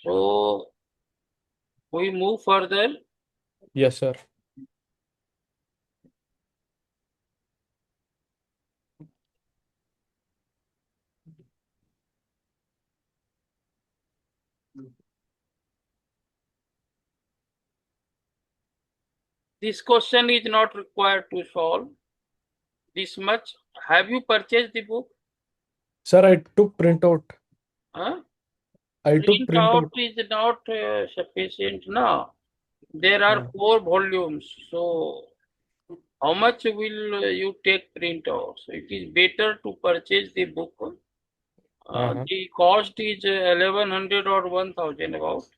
So we move further. Yes sir. This question is not required to solve this much. Have you purchased the book? Sir I took print out. Huh? I took Print print out out. is not sufficient now. There are हाँ। 4 volumes. So how much will you take print out? So it is better to purchase the book. हाँ हाँ। The cost is 1100 or 1000 about.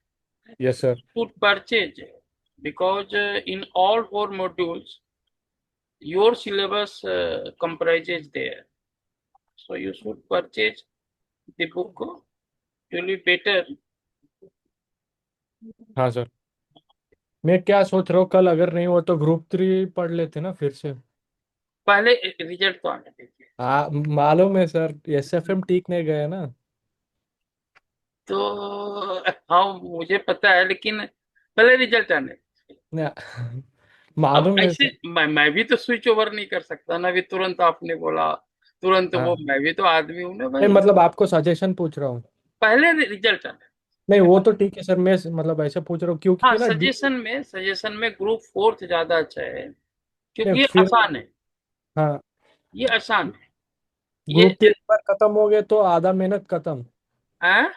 Yes sir. Should purchase because in all 4 modules your syllabus comprises there. So you should purchase the book. It will be better. हाँ sir. मैं क्या सोच रहा हूँ, कल अगर नहीं हुआ तो ग्रुप 3 पढ़ लेते ना फिर से। पहले रिजल्ट तो आने दीजिए। मालूम है सर, SFM ठीक नहीं गया ना। तो हाँ मुझे पता है लेकिन पहले रिजल्ट आने दीजिए। ना, अब मालूम है ऐसे सर। मैं भी तो स्विच ओवर नहीं कर सकता ना, अभी तुरंत आपने बोला तुरंत वो, हाँ। मैं भी तो आदमी हूं ना नहीं भाई। मतलब आपको सजेशन पूछ रहा हूँ। पहले रिजल्ट आने। नहीं वो तो ठीक है सर, मैं मतलब ऐसे पूछ रहा हूँ हाँ क्योंकि ना सजेशन में ग्रुप फोर्थ ज्यादा अच्छा है नहीं क्योंकि ये फिर। आसान है। हाँ। ये आसान है ये। ग्रुप 3 एक बार खत्म हो गए तो आधा मेहनत खत्म। हाँ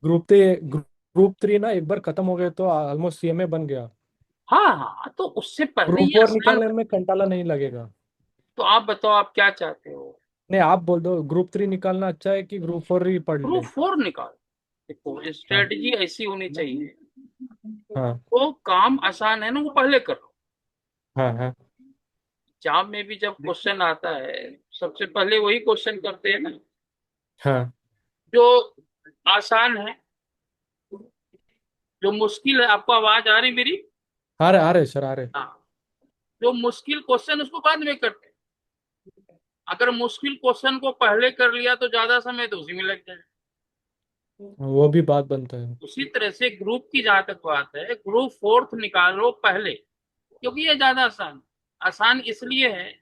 ग्रुप 3 ना एक बार खत्म हो गए तो ऑलमोस्ट CMA बन गया। हाँ हाँ, तो उससे पहले ग्रुप ये 4 आसान निकालने था। में कंटाला नहीं लगेगा। तो आप बताओ आप क्या चाहते हो? नहीं आप बोल दो, ग्रुप 3 निकालना अच्छा है कि ग्रुप 4 ही पढ़ ग्रुप ले। फोर निकाल। देखो हाँ स्ट्रेटजी ऐसी होनी चाहिए, हाँ वो काम आसान है ना वो पहले करो। हाँ हाँ एग्जाम में भी जब क्वेश्चन आता है सबसे पहले वही क्वेश्चन करते हैं ना हाँ। जो आसान है। जो मुश्किल है, आपको आवाज आ रही मेरी? आ रहे सर, आ रहे। हाँ, जो मुश्किल क्वेश्चन उसको बाद में करते हैं। अगर मुश्किल क्वेश्चन को पहले कर लिया तो ज्यादा समय तो उसी में लग जाए। वो भी बात बनता है। उसी तरह से ग्रुप की जहां तक बात है, ग्रुप फोर्थ निकालो पहले क्योंकि ये ज्यादा आसान। आसान इसलिए है,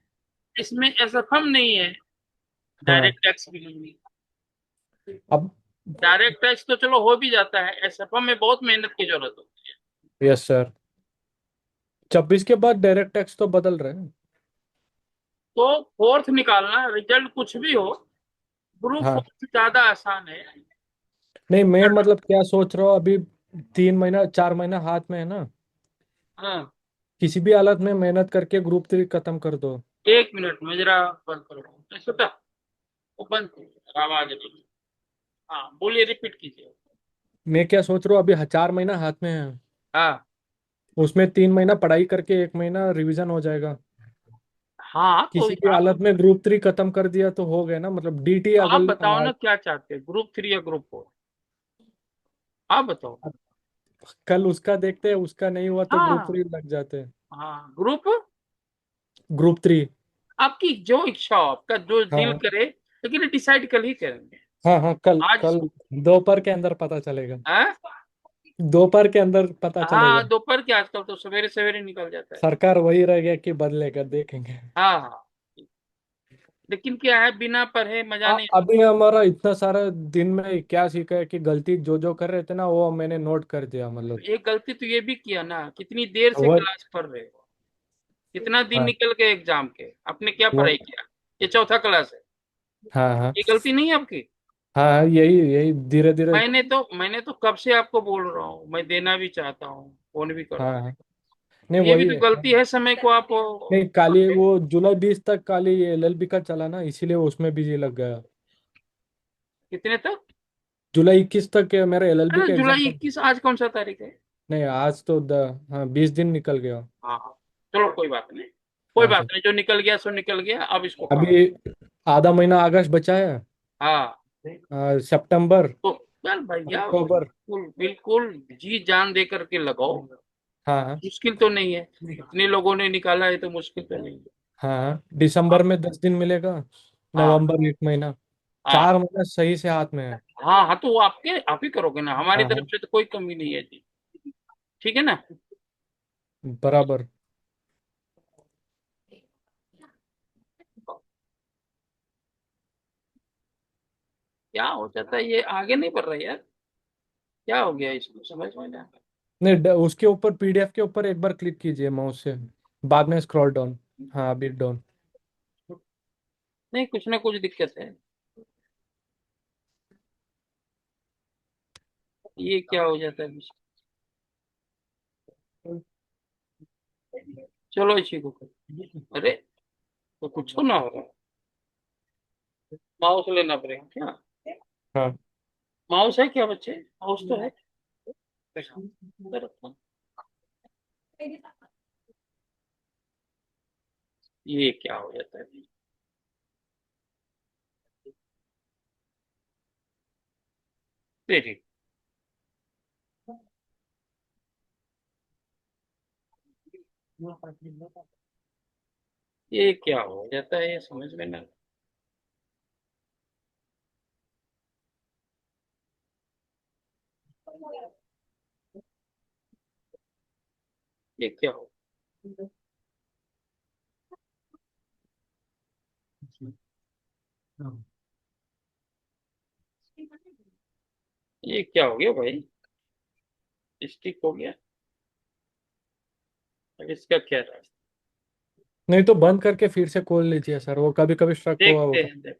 इसमें एसएफएम नहीं है, हाँ। डायरेक्ट टैक्स भी नहीं है। अब। डायरेक्ट टैक्स तो चलो हो भी जाता है, एसएफएम में बहुत मेहनत की जरूरत होती है। Yes sir. 26 के बाद डायरेक्ट टैक्स तो बदल रहे हैं। तो फोर्थ निकालना रिजल्ट कुछ भी हो, ग्रुप हाँ। फोर्थ ज्यादा आसान है। नहीं मैं मतलब क्या सोच रहा हूँ अभी, 3 महीना 4 महीना हाथ में है ना। हाँ, किसी भी हालत में मेहनत करके ग्रुप 3 खत्म कर दो। 1 मिनट में जरा बंद करो छोटा, वो बंद करो आवाज नहीं। हाँ बोलिए, रिपीट कीजिए। मैं क्या सोच रहा हूँ अभी 4 महीना हाथ में है। हाँ उसमें 3 महीना पढ़ाई करके 1 महीना रिवीजन हो जाएगा। हाँ, तो किसी भी हालत में ग्रुप 3 खत्म कर दिया तो हो गया ना, मतलब DT आप अगल बताओ ना क्या चाहते हैं, ग्रुप 3 या ग्रुप 4? आप बताओ। कल उसका देखते हैं, उसका नहीं हुआ तो ग्रुप हाँ 3 लग जाते हैं। हाँ, ग्रुप ग्रुप 3। आपकी जो इच्छा हो, आपका जो दिल हाँ करे, लेकिन डिसाइड कल ही करेंगे। हाँ हाँ, कल आज कल दोपहर के अंदर पता चलेगा। हाँ दोपहर के अंदर पता हाँ, चलेगा। दोपहर के आजकल तो सवेरे सवेरे निकल जाता है। सरकार वही रह गया कि बदलेगा, देखेंगे। हाँ हाँ, लेकिन क्या है, बिना पढ़े मजा नहीं आता। अभी हमारा इतना सारा दिन में क्या सीखा है कि गलती जो जो कर रहे थे ना वो मैंने नोट कर दिया मतलब। एक गलती तो ये भी किया ना, कितनी देर से वो। क्लास पढ़ रहे हो, कितना दिन हाँ निकल गए एग्जाम के, आपने क्या वो। पढ़ाई किया? ये चौथा क्लास है, हाँ हाँ ये गलती नहीं है आपकी। हाँ, यही यही धीरे धीरे। मैंने तो कब से आपको बोल रहा हूँ, मैं देना भी चाहता हूँ, फोन भी कर हाँ रहा हूँ। हाँ। नहीं ये भी वही तो है। गलती है, समय को आप नहीं काली वो जुलाई 20 तक काली LLB का चला ना, इसीलिए उसमें बिजी लग गया। कितने तक? जुलाई 21 तक मेरा LLB अरे का एग्जाम जुलाई था। 21 आज कौन सा तारीख है? नहीं आज तो हाँ 20 दिन निकल गया। हाँ हाँ, चलो कोई बात नहीं। कोई हाँ बात सर। नहीं, जो निकल गया सो निकल गया, अब इसको पढ़ो। अभी आधा महीना अगस्त बचा है। हाँ, सितंबर। तो चल भैया अक्टूबर। बिल्कुल बिल्कुल जी जान दे करके लगाओ। हाँ हाँ मुश्किल तो नहीं है, इतने लोगों ने निकाला है तो मुश्किल तो नहीं है। हाँ। दिसंबर आप में 10 दिन मिलेगा। हाँ नवंबर 1 महीना। हाँ 4 महीना सही से हाथ में है। हाँ हाँ, तो वो आप ही करोगे ना, हमारी हाँ तरफ हाँ, से तो कोई कमी नहीं है जी। ठीक है ना। बराबर। क्या हो जाता है, ये आगे नहीं बढ़ रहा है यार, क्या हो गया इसको समझ में नहीं आ रहा। नहीं, उसके ऊपर पीडीएफ के ऊपर एक बार क्लिक कीजिए माउस से, बाद में स्क्रॉल डाउन। हाँ, अभी डाउन। नहीं, कुछ ना कुछ दिक्कत है। ये क्या हो जाता है चलो इसी को करो। अरे, तो कुछ तो ना हो रहा। माउस लेना पड़ेगा क्या? हाँ, माउस है क्या बच्चे? माउस तो है। इधर रखो। ये क्या हो जाता है? तेरी, ये क्या हो जाता है, ये समझ में ना। ये क्या हो, ये क्या हो गया भाई? स्टिक हो गया। अब इसका क्या रहा? नहीं तो बंद करके फिर से खोल लीजिए सर, वो कभी कभी स्ट्रक हुआ देखते होगा। हैं, देख।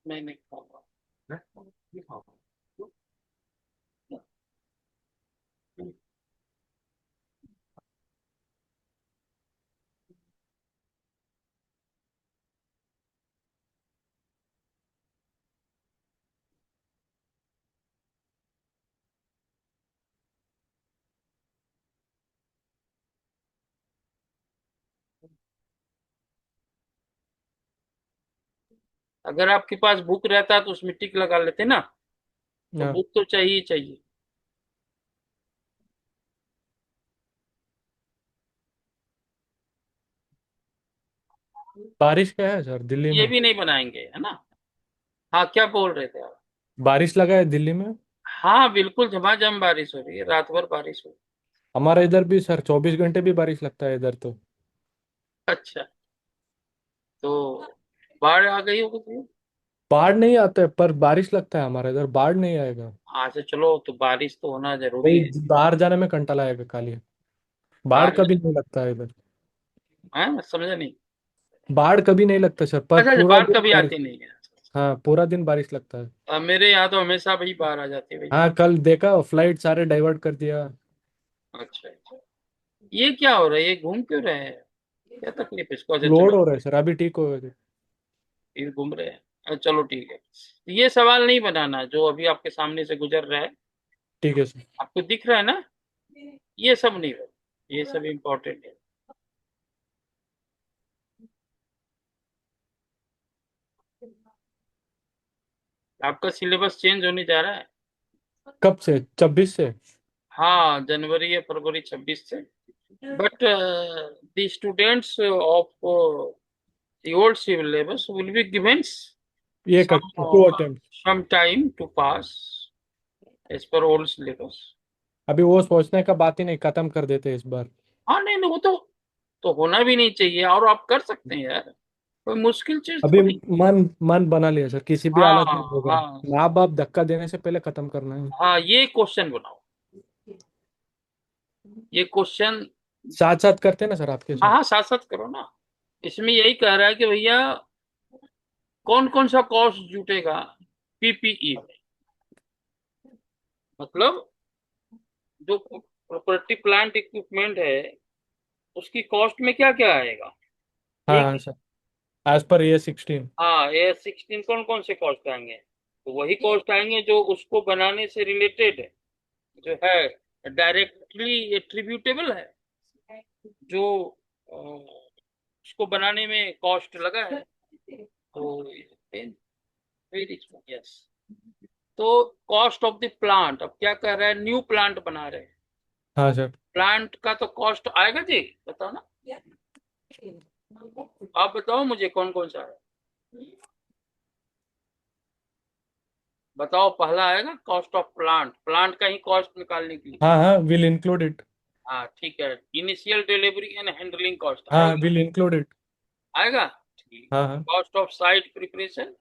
मैं नहीं खाऊंगा। नहीं खाऊंगा। अगर आपके पास बुक रहता तो उसमें टिक लगा लेते ना। तो हाँ, बुक तो चाहिए ही चाहिए। बारिश क्या है सर दिल्ली ये में? भी नहीं बनाएंगे है ना। हाँ, क्या बोल रहे थे आप? बारिश लगा है दिल्ली में। हाँ बिल्कुल, झमाझम बारिश हो रही है, रात भर बारिश हो रही हमारे इधर भी सर 24 घंटे भी बारिश लगता है इधर तो। है। अच्छा, तो बाढ़ आ गई होगी? बाढ़ नहीं आता है पर बारिश लगता है, हमारे इधर बाढ़ नहीं आएगा। हाँ से चलो, तो बारिश तो होना जरूरी है। वही बाहर जाने में घंटा लगेगा खाली। बाढ़ बाहर, कभी नहीं लगता है इधर। हाँ मैं समझा नहीं। बाढ़ कभी नहीं लगता सर, पर अच्छा अच्छा, पूरा बाढ़ दिन कभी बारिश। आती नहीं है। हाँ, पूरा दिन बारिश लगता है। मेरे यहाँ तो हमेशा भाई बाढ़ आ जाती है भैया। हाँ, कल देखा फ्लाइट सारे डाइवर्ट कर दिया। अच्छा अच्छा, ये क्या हो रहा है, ये घूम क्यों रहे हैं? क्या तकलीफ है इसको? अच्छा लोड चलो, हो रहा है सर, अभी ठीक हो गए। ये घूम रहे हैं। चलो ठीक है। ये सवाल नहीं बनाना जो अभी आपके सामने से गुजर रहा है। ठीक है सर। आपको दिख रहा है ना? ये सब नहीं हो, ये सब इम्पोर्टेंट है। आपका सिलेबस चेंज होने जा रहा है। कब से? 26 से? हाँ, जनवरी या फरवरी 26 से। But the students of the old syllabus will be given ये some to attempt. some time to pass as per old syllabus. अभी वो सोचने का बात ही नहीं, खत्म कर देते इस बार। हाँ नहीं नहीं, वो तो होना भी नहीं चाहिए, और आप कर सकते हैं यार, कोई मुश्किल चीज अभी थोड़ी। मन मन बना लिया सर, किसी भी हाँ हालत में होगा। हाँ माँ बाप धक्का देने से पहले खत्म करना है। हाँ, ये क्वेश्चन बनाओ, ये क्वेश्चन। साथ साथ करते हैं ना सर आपके हाँ साथ। हाँ, साथ साथ करो ना। इसमें यही कह रहा है कि भैया कौन कौन सा कॉस्ट जुटेगा पीपीई में, मतलब जो प्रॉपर्टी प्लांट इक्विपमेंट है उसकी कॉस्ट में क्या क्या आएगा। हाँ एक हाँ सर। As per AS16। हाँ, AS16 कौन कौन से कॉस्ट आएंगे? तो वही कॉस्ट आएंगे जो उसको बनाने से रिलेटेड है, जो है डायरेक्टली एट्रीब्यूटेबल है, जो उसको बनाने में कॉस्ट लगा है। तो यस, तो कॉस्ट ऑफ द प्लांट, अब क्या कर रहा है, न्यू प्लांट बना रहे हैं, हाँ सर। प्लांट का तो कॉस्ट आएगा जी, बताओ ना, आप बताओ मुझे कौन कौन सा है, बताओ। पहला आएगा कॉस्ट ऑफ प्लांट, प्लांट का ही कॉस्ट निकालने के लिए। हाँ हाँ, विल इंक्लूड इट। हाँ ठीक है, initial delivery and handling cost हाँ, आएगा, विल इंक्लूड इट। आएगा ठीक। हाँ हाँ। कॉस्ट ऑफ साइट प्रिपरेशन,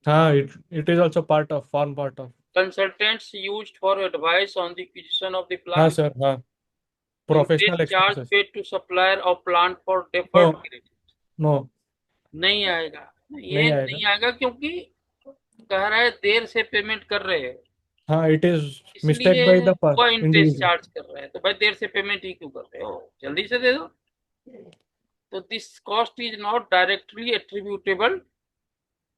हाँ, it is also part of, form part of. consultants used for advice on the acquisition of the हाँ plant, सर, हाँ। usage professional charge expenses. paid to supplier of plant for no. deferred credit। No. नहीं आएगा, ये नहीं आएगा। नहीं आएगा क्योंकि कह रहा है देर से पेमेंट कर रहे हैं, हाँ, इट इज मिस्टेक इसलिए बाय द वह इंटरेस्ट इंडिविजुअल। चार्ज कर रहे हैं। तो भाई देर से पेमेंट ही क्यों कर रहे हो, जल्दी से दे दो। तो this cost is not directly attributable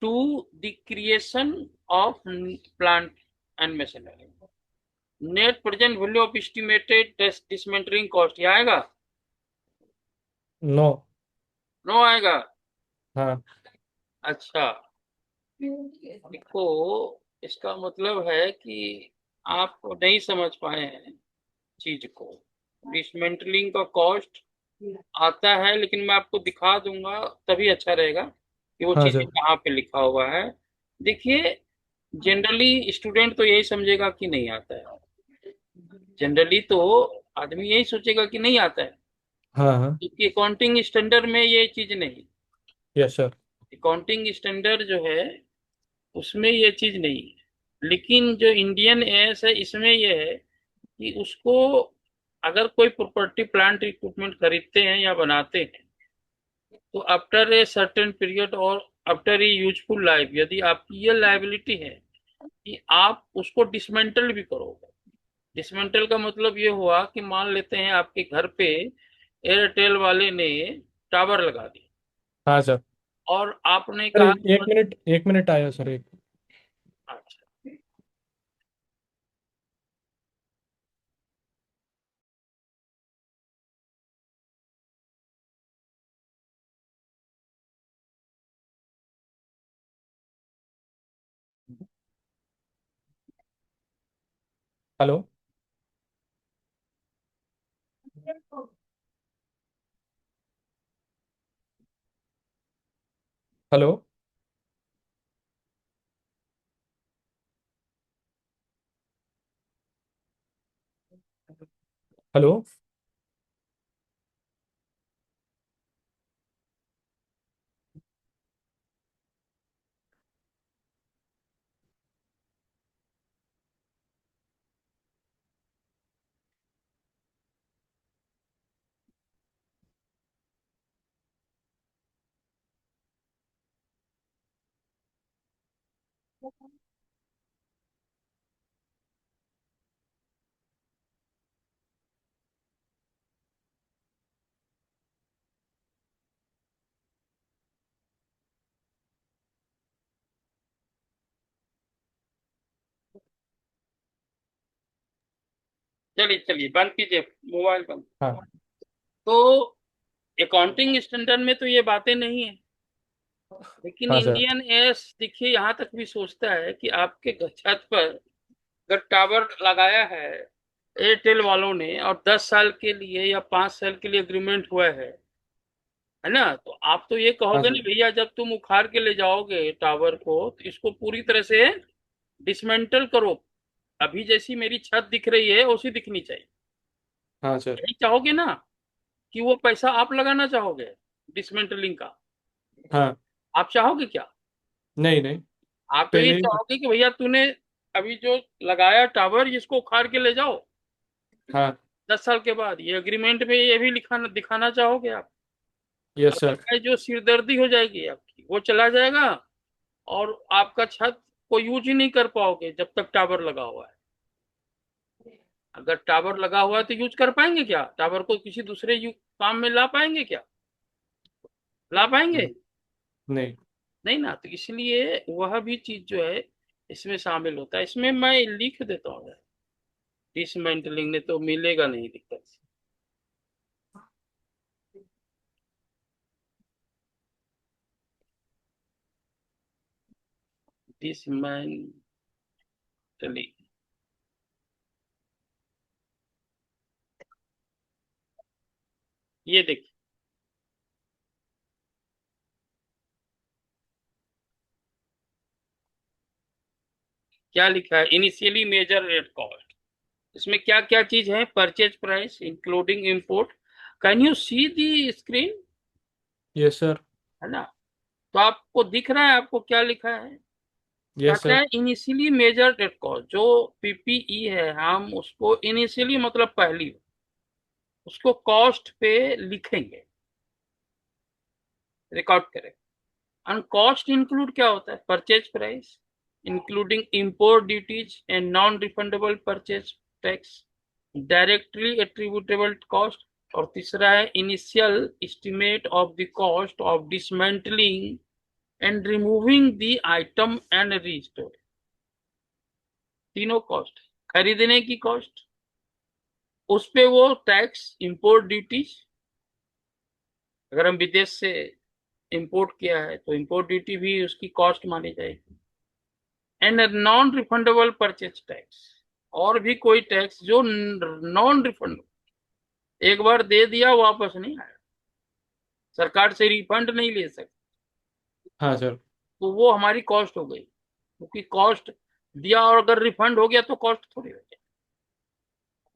to the creation of plant and machinery. Net present value of estimated dismantling cost, ये आएगा? नो। नो आएगा। हाँ। अच्छा, देखो, इसका मतलब है कि आप नहीं समझ पाए हैं चीज को। डिसमेंटलिंग का कॉस्ट आता है, लेकिन मैं आपको दिखा दूंगा तभी अच्छा रहेगा कि वो हाँ चीजें सर। कहाँ पे लिखा हुआ है। देखिए, जनरली स्टूडेंट तो यही समझेगा कि नहीं आता है, जनरली तो आदमी यही सोचेगा कि नहीं आता है, हाँ हाँ। क्योंकि अकाउंटिंग स्टैंडर्ड में ये चीज नहीं, यस सर। अकाउंटिंग स्टैंडर्ड जो है उसमें ये चीज नहीं है। लेकिन जो इंडियन एस है इसमें ये है कि उसको, अगर कोई प्रॉपर्टी प्लांट इक्विपमेंट खरीदते हैं या बनाते हैं, तो आफ्टर ए सर्टेन पीरियड और आफ्टर ए यूजफुल लाइफ, यदि आपकी ये लाइबिलिटी है कि आप उसको डिसमेंटल भी करोगे। डिसमेंटल का मतलब ये हुआ कि मान लेते हैं आपके घर पे एयरटेल वाले ने टावर लगा दिया, हाँ सर। और आपने अरे, कहा, एक मिनट, एक मिनट आया सर, एक। अच्छा, हेलो। हेलो। हेलो। चलिए चलिए बंद कीजिए, मोबाइल बंद। हाँ। तो अकाउंटिंग स्टैंडर्ड में तो ये बातें नहीं है, लेकिन हाँ सर। इंडियन एस देखिए यहाँ तक भी सोचता है कि आपके छत पर अगर टावर लगाया है एयरटेल वालों ने, और 10 साल के लिए या 5 साल के लिए एग्रीमेंट हुआ है ना, तो आप तो ये हाँ कहोगे सर। नहीं भैया, जब तुम उखाड़ के ले जाओगे टावर को तो इसको पूरी तरह से डिसमेंटल करो, अभी जैसी मेरी छत दिख रही है उसी दिखनी चाहिए। हाँ सर। यही चाहोगे ना, कि वो पैसा आप लगाना चाहोगे डिसमेंटलिंग का? हाँ। आप चाहोगे क्या? नहीं नहीं। आप तो ये पहले ही। चाहोगे कि भैया तूने अभी जो लगाया टावर इसको उखाड़ के ले जाओ, हाँ। 10 साल के बाद ये एग्रीमेंट में ये भी लिखाना दिखाना चाहोगे आप। Yes sir. अदरवाइज जो सिरदर्दी हो जाएगी आपकी, वो चला जाएगा, और आपका छत को यूज ही नहीं कर पाओगे जब तक टावर लगा हुआ है। अगर टावर लगा हुआ है तो यूज कर पाएंगे क्या, टावर को किसी दूसरे काम में ला पाएंगे क्या, ला पाएंगे? नहीं। नहीं ना, तो इसलिए वह भी चीज जो है इसमें शामिल होता है। इसमें मैं लिख देता हूँ, डिसमेंटलिंग ने तो मिलेगा नहीं दिक्कत। डिसमेंटलिंग, ये देखिए क्या लिखा है, इनिशियली मेजर एट कॉस्ट। इसमें क्या क्या चीज है, purchase price including import. Can you see the screen? Yes sir. है ना? तो आपको दिख रहा है आपको क्या लिखा है? यस कहता सर। है इनिशियली मेजर एट कॉस्ट। जो पीपीई है हम उसको इनिशियली मतलब पहली उसको कॉस्ट पे लिखेंगे, रिकॉर्ड करें। एंड कॉस्ट इंक्लूड क्या होता है, purchase price including import duties and non refundable purchase tax, directly attributable cost. और तीसरा है initial estimate of the cost of dismantling and removing the item and restore. तीनों कॉस्ट, खरीदने की कॉस्ट, उस पे वो टैक्स, इंपोर्ट ड्यूटीज, अगर हम विदेश से इंपोर्ट किया है तो इंपोर्ट ड्यूटी भी उसकी कॉस्ट मानी जाएगी। And non refundable purchase tax, और भी कोई टैक्स जो नॉन रिफंड, एक बार दे दिया वापस नहीं आया, सरकार से रिफंड नहीं ले सकते, हाँ सर। तो वो हमारी कॉस्ट हो गई। क्योंकि कॉस्ट दिया और अगर रिफंड हो गया तो कॉस्ट थोड़ी हो गया।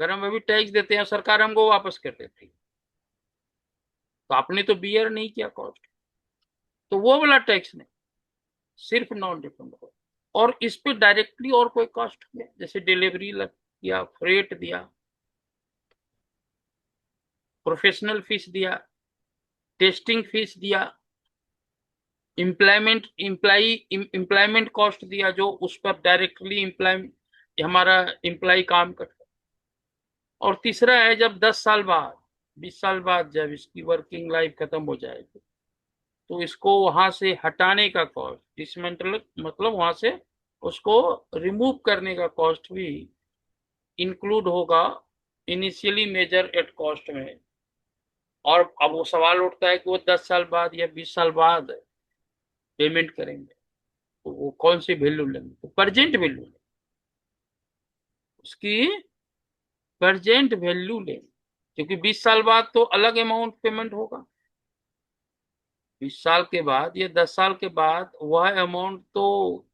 अगर हम अभी टैक्स देते हैं सरकार हमको वापस कर देती है, तो आपने तो बियर नहीं किया कॉस्ट, तो वो वाला टैक्स नहीं, सिर्फ नॉन रिफंडेबल। और इस पे डायरेक्टली और कोई कॉस्ट है जैसे डिलीवरी लग दिया, फ्रेट दिया, प्रोफेशनल फीस दिया, टेस्टिंग फीस दिया, इम्प्लायमेंट कॉस्ट दिया जो उस पर डायरेक्टली इम्प्लाय हमारा इम्प्लाई काम करता है। और तीसरा है जब 10 साल बाद, 20 साल बाद जब इसकी वर्किंग लाइफ खत्म हो जाएगी तो इसको वहां से हटाने का कॉस्ट, डिसमेंटल मतलब वहां से उसको रिमूव करने का कॉस्ट भी इंक्लूड होगा इनिशियली मेजर एट कॉस्ट में। और अब वो सवाल उठता है कि वो 10 साल बाद या 20 साल बाद पेमेंट करेंगे तो वो कौन सी वैल्यू लेंगे, तो प्रेजेंट वैल्यू लेंगे, उसकी प्रेजेंट वैल्यू लेंगे। क्योंकि 20 साल बाद तो अलग अमाउंट पेमेंट होगा, 20 साल के बाद या 10 साल के बाद वह अमाउंट तो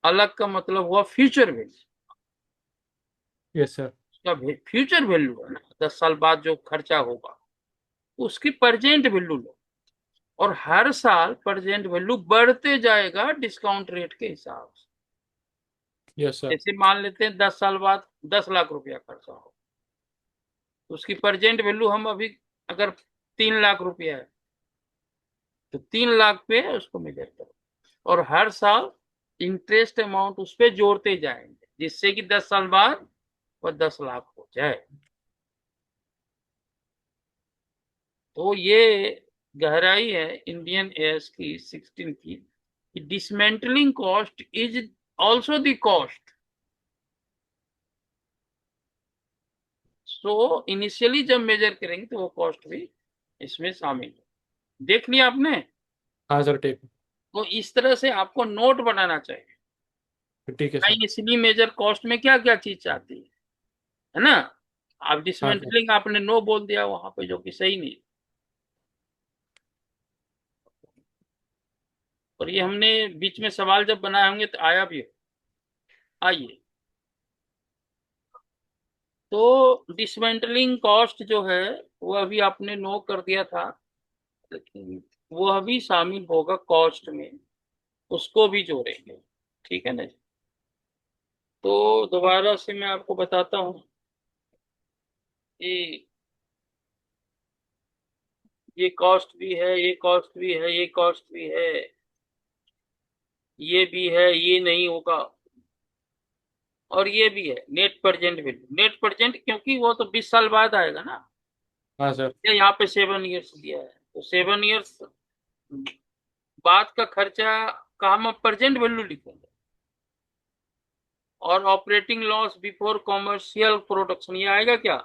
अलग, का मतलब हुआ फ्यूचर वैल्यू। Yes sir. उसका फ्यूचर वैल्यू है ना, 10 साल बाद जो खर्चा होगा उसकी प्रेजेंट वैल्यू लो। और हर साल प्रेजेंट वैल्यू बढ़ते जाएगा डिस्काउंट रेट के हिसाब से। Yes sir. जैसे मान लेते हैं 10 साल बाद 10 लाख रुपया खर्चा हो, तो उसकी प्रेजेंट वैल्यू हम अभी अगर 3 लाख रुपया है तो 3 लाख पे उसको मेजर करो। और हर साल इंटरेस्ट अमाउंट उस पर जोड़ते जाएंगे जिससे कि 10 साल बाद वह 10 लाख हो जाए। तो ये गहराई है इंडियन एयर्स की 16 की, dismantling cost is also the cost. So initially जब मेजर करेंगे तो वो कॉस्ट भी इसमें शामिल है। देख लिया आपने? हाँ सर ठीक तो इस तरह से आपको नोट बनाना चाहिए, है। ठीक है भाई सर। इनिशियली मेजर कॉस्ट में क्या क्या चीज आती है ना। आप हाँ सर। डिसमेंटलिंग आपने नो बोल दिया वहां पे जो कि सही नहीं। और ये हमने बीच में सवाल जब बनाए होंगे तो आया भी हो। आइए, तो डिसमेंटलिंग कॉस्ट जो है वो अभी आपने नो कर दिया था, लेकिन वो अभी शामिल होगा कॉस्ट में, उसको भी जोड़ेंगे। ठीक है ना जी? तो दोबारा से मैं आपको बताता हूँ कि ये कॉस्ट भी है, ये कॉस्ट भी है, ये कॉस्ट भी है, ये भी है, ये नहीं होगा। और ये भी है net present value, net present क्योंकि वो तो 20 साल बाद आएगा ना। हाँ सर। ये यहाँ पे 7 ईयर्स दिया है तो 7 ईयर्स बाद का खर्चा का हम प्रेजेंट वैल्यू लिखेंगे, और operating loss before commercial production ये आएगा क्या?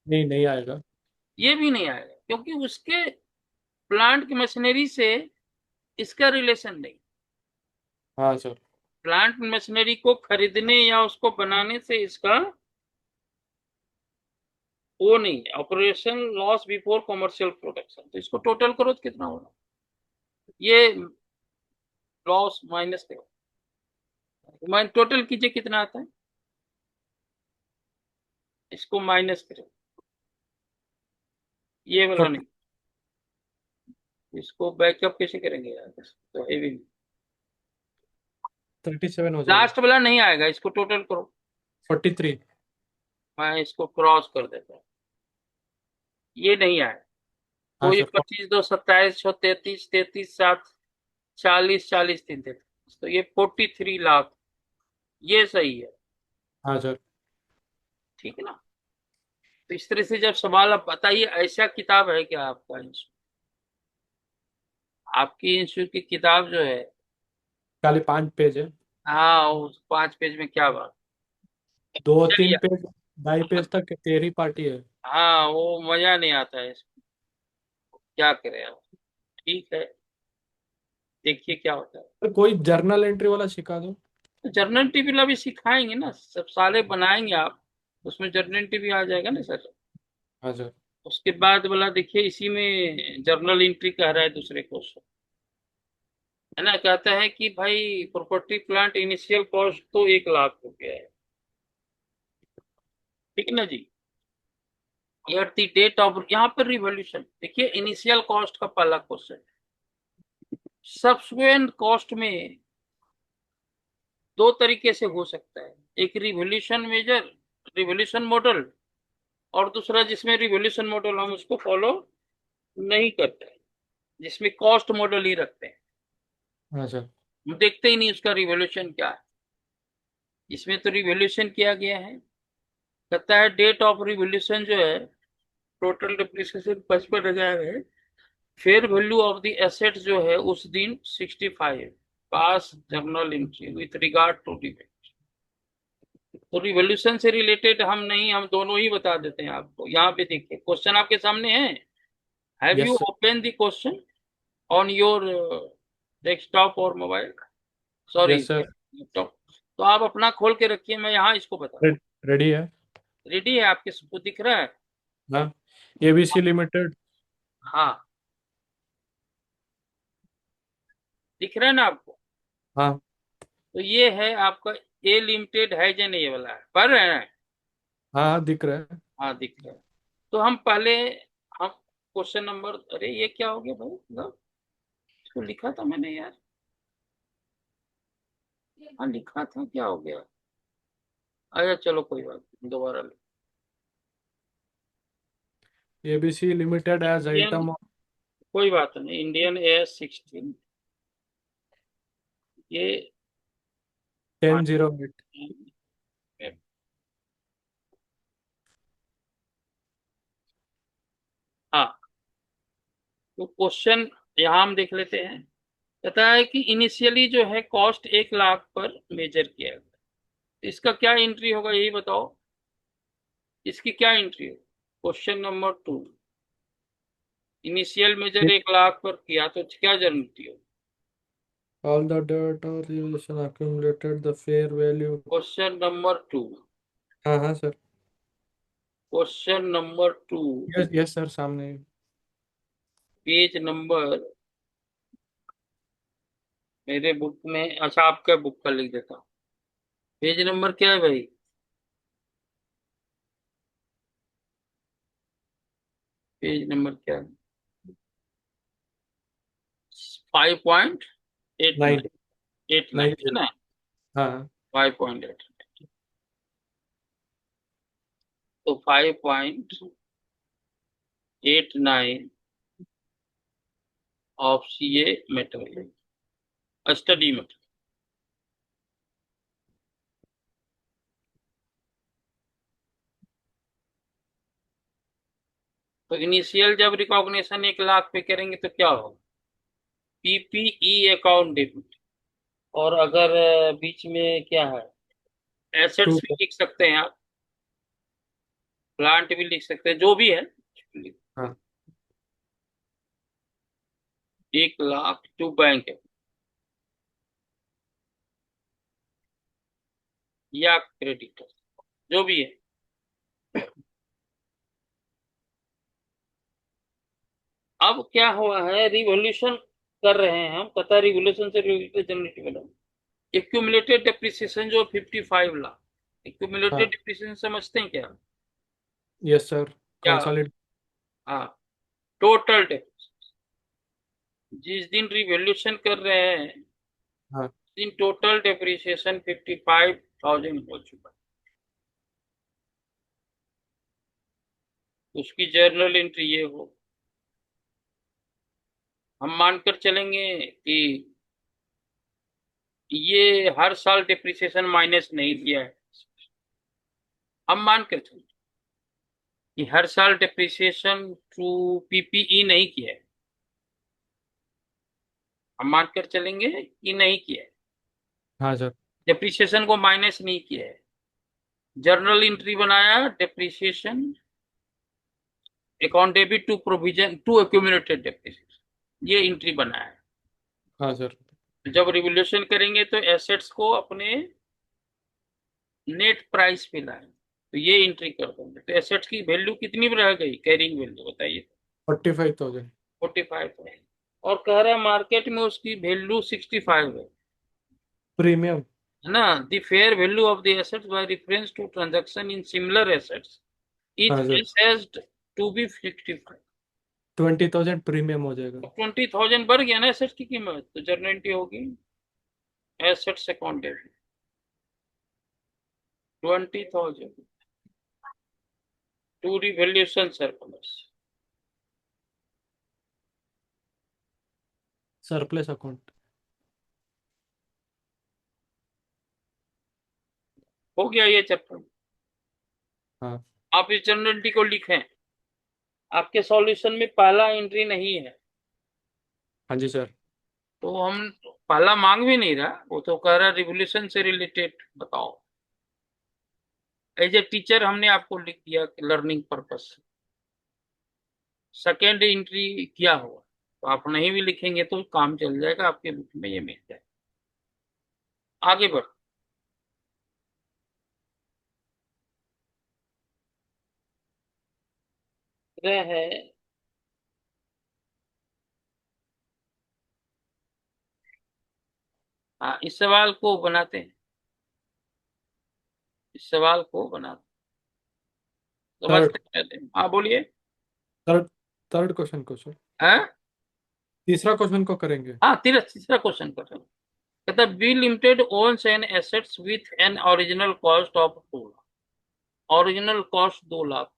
नहीं, नहीं आएगा। ये भी नहीं आएगा, क्योंकि उसके प्लांट की मशीनरी से इसका रिलेशन नहीं। हाँ सर। प्लांट मशीनरी को खरीदने या उसको बनाने से इसका वो नहीं, operation loss before commercial production. तो इसको टोटल करो तो कितना होगा, ये लॉस माइनस करो, टोटल कीजिए कितना आता है, इसको माइनस करो, ये वाला नहीं। इसको बैकअप कैसे करेंगे यार, तो ये भी 37 हो जाएगा। लास्ट वाला नहीं आएगा, इसको टोटल करो। 43। मैं इसको क्रॉस कर देता हूँ, ये नहीं आएगा। हाँ तो ये सर। 25 2 27 6 33 33 7 40 40 3 33, तो ये 43 लाख, ये सही है। हाँ सर। ठीक है ना? तो इस तरह से जब सवाल आप बताइए, ऐसा किताब है क्या आपका आपकी इंस्टीट्यूट की किताब जो है? खाली 5 पेज है। हाँ, उस 5 पेज में क्या बात। 2-3 चलिए। पेज, 2.5 पेज तक तेरी पार्टी है। हाँ, वो मजा नहीं आता है इसमें, क्या करें आप। ठीक है, देखिए क्या होता है। तो कोई जर्नल एंट्री वाला सिखा दो। तो जर्नल टीवी अभी सिखाएंगे ना, सब साले बनाएंगे आप, उसमें जर्नल टीवी आ जाएगा ना सर। हाँ सर। उसके बाद बोला देखिए, इसी में जर्नल एंट्री कह रहा है दूसरे क्वेश्चन, है ना, कहता है कि भाई प्रॉपर्टी प्लांट इनिशियल कॉस्ट तो 1 लाख रुपया है, ठीक है ना जी। एट द डेट ऑफ, यहाँ पर रिवॉल्यूशन देखिए, इनिशियल कॉस्ट का पहला क्वेश्चन। सब्सिक्वेंट कॉस्ट में दो तरीके से हो सकता है, एक रिवॉल्यूशन मेजर, रिवॉल्यूशन मॉडल, और दूसरा जिसमें रिवॉल्यूशन मॉडल हम उसको फॉलो नहीं करते हैं, जिसमें कॉस्ट मॉडल ही रखते हैं, हाँ सर। हम देखते ही नहीं उसका रिवॉल्यूशन क्या है। इसमें तो रिवॉल्यूशन किया गया है, कहता है डेट ऑफ रिवॉल्यूशन जो है, टोटल डिप्रिसिएशन 55,000 है, fair value of the asset जो है उस दिन 65, pass journal entry with regard to debate. तो रिवॉल्यूशन से रिलेटेड हम नहीं, हम दोनों ही बता देते हैं आपको। यहाँ पे देखिए क्वेश्चन आपके सामने है, have yes you sir. Open the question on your desktop और mobile, sorry yes sir. Laptop. तो आप अपना खोल के रखिए, मैं यहाँ इसको बता। रेडी है। रेडी है आपके, सबको दिख रहा है? हाँ। ABC limited. हाँ, दिख रहा है ना आपको? हाँ। तो ये है आपका ए लिमिटेड है जो नहीं, ये वाला है, पढ़ रहे हैं? हाँ दिख रहा है। हाँ, दिख रहा है। तो हम पहले, हम क्वेश्चन नंबर, अरे ये क्या हो गया भाई, मतलब इसको लिखा था मैंने यार, हाँ लिखा था, क्या हो गया? अच्छा चलो कोई बात नहीं, दोबारा ABC limited as Indian, item. कोई बात नहीं, इंडियन AS16, ये 1008। हाँ, तो क्वेश्चन यहाँ हम देख लेते हैं। कहता है कि इनिशियली जो है कॉस्ट 1 लाख पर मेजर किया गया, तो इसका क्या एंट्री होगा यही बताओ, इसकी क्या एंट्री है? Question number 2, initial measure 1 lakh पर किया तो क्या एंट्री होगी? All the data relation accumulated the fair value। Question number 2, हाँ हाँ sir. Question number 2, yes yes sir, सामने। पेज नंबर, मेरे बुक में, अच्छा आपका बुक का लिख देता हूँ, पेज नंबर क्या है भाई? पेज नंबर क्या है? 5.89, नाइन। 89 नाइन है जीरो। ना, हाँ। 5.8, तो 5.89 of CA material, study material. तो इनिशियल जब रिकॉग्निशन 1 लाख पे करेंगे तो क्या होगा? PPE account debit. और अगर बीच में क्या है, टू। एसेट्स भी लिख सकते हैं आप, प्लांट भी लिख सकते हैं, जो भी है। हाँ। 1 लाख टू बैंक है या क्रेडिटर, जो भी है। अब क्या हुआ है, रिवॉल्यूशन कर रहे हैं हम, पता रिवॉल्यूशन से रिलेटेड जनरेटिव बना। एक्यूमुलेटेड डेप्रिसिएशन जो 55 लाख, एक्यूमुलेटेड हाँ। डेप्रिसिएशन समझते हैं क्या? Yes sir. क्या? कंसोलिड। हाँ, टोटल डेप्रिसिएशन जिस दिन रिवॉल्यूशन कर रहे हैं, हाँ। उस दिन टोटल डेप्रिसिएशन 55,000 हो चुका है। उसकी जर्नल एंट्री ये हो, हम मानकर चलेंगे कि ये हर साल डिप्रिसिएशन माइनस नहीं किया है। हम मानकर चलेंगे कि हर साल डिप्रिसिएशन टू पीपीई नहीं किया है। हम मानकर चलेंगे कि नहीं किया है, हाँ सर। डिप्रिसिएशन को माइनस नहीं किया है। जर्नल एंट्री बनाया, depreciation account debit to provision to accumulated depreciation, ये एंट्री बनाया है। हाँ सर। जब रिवोल्यूशन करेंगे तो एसेट्स को अपने नेट प्राइस पे लाए, तो ये एंट्री कर देंगे। तो एसेट्स की वैल्यू कितनी रह गई, कैरिंग वैल्यू बताइए? 45,000। 45 है। और कह रहा है मार्केट में उसकी वैल्यू 65 प्रीमियम। है ना। The fair value of the assets by reference to transaction in similar assets is हाँ sir. Assessed to be 65। 20,000 premium हो जाएगा। 20,000 बढ़ गया ना एसेट्स की कीमत, तो जर्नलिटी होगी assets account debit 20,000 to revaluation surplus. Surplus account. हो गया ये चैप्टर। हाँ। आप इस जर्नलिटी को लिखें, आपके सॉल्यूशन में पहला एंट्री नहीं है, हाँ जी सर। तो हम पहला मांग भी नहीं रहा, वो तो कह रहा रिवोल्यूशन से रिलेटेड बताओ। एज ए टीचर हमने आपको लिख दिया लर्निंग पर्पस। सेकेंड एंट्री क्या हुआ, तो आप नहीं भी लिखेंगे तो काम चल जाएगा, आपके बुक में ये मिल जाएगा। आगे बढ़ रहे हैं। हाँ, इस सवाल को बनाते हैं, इस सवाल को बनाते थर्ड। समझते रहते हैं। हाँ बोलिए। थर्ड। थर्ड क्वेश्चन को सर। हाँ तीसरा क्वेश्चन को करेंगे। हाँ, तीसरा क्वेश्चन कर रहे हैं। कहता B limited owns an assets with an original cost of 2 lakh, original cost 2 lakh.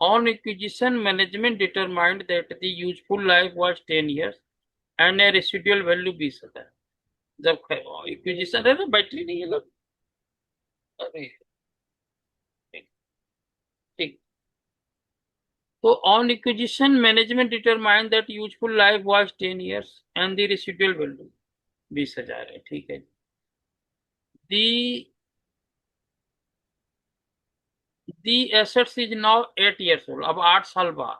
On acquisition management determined that the useful life was 10 years and a residual value 20,000। जब एक्विजिशन है ना, बैटरी नहीं है ना। अरे ठीक ठीक। तो on acquisition management determined that useful life was 10 years and the residual value 20,000 है, ठीक है। The the assets is now 8 years old, अब 8 साल बाद,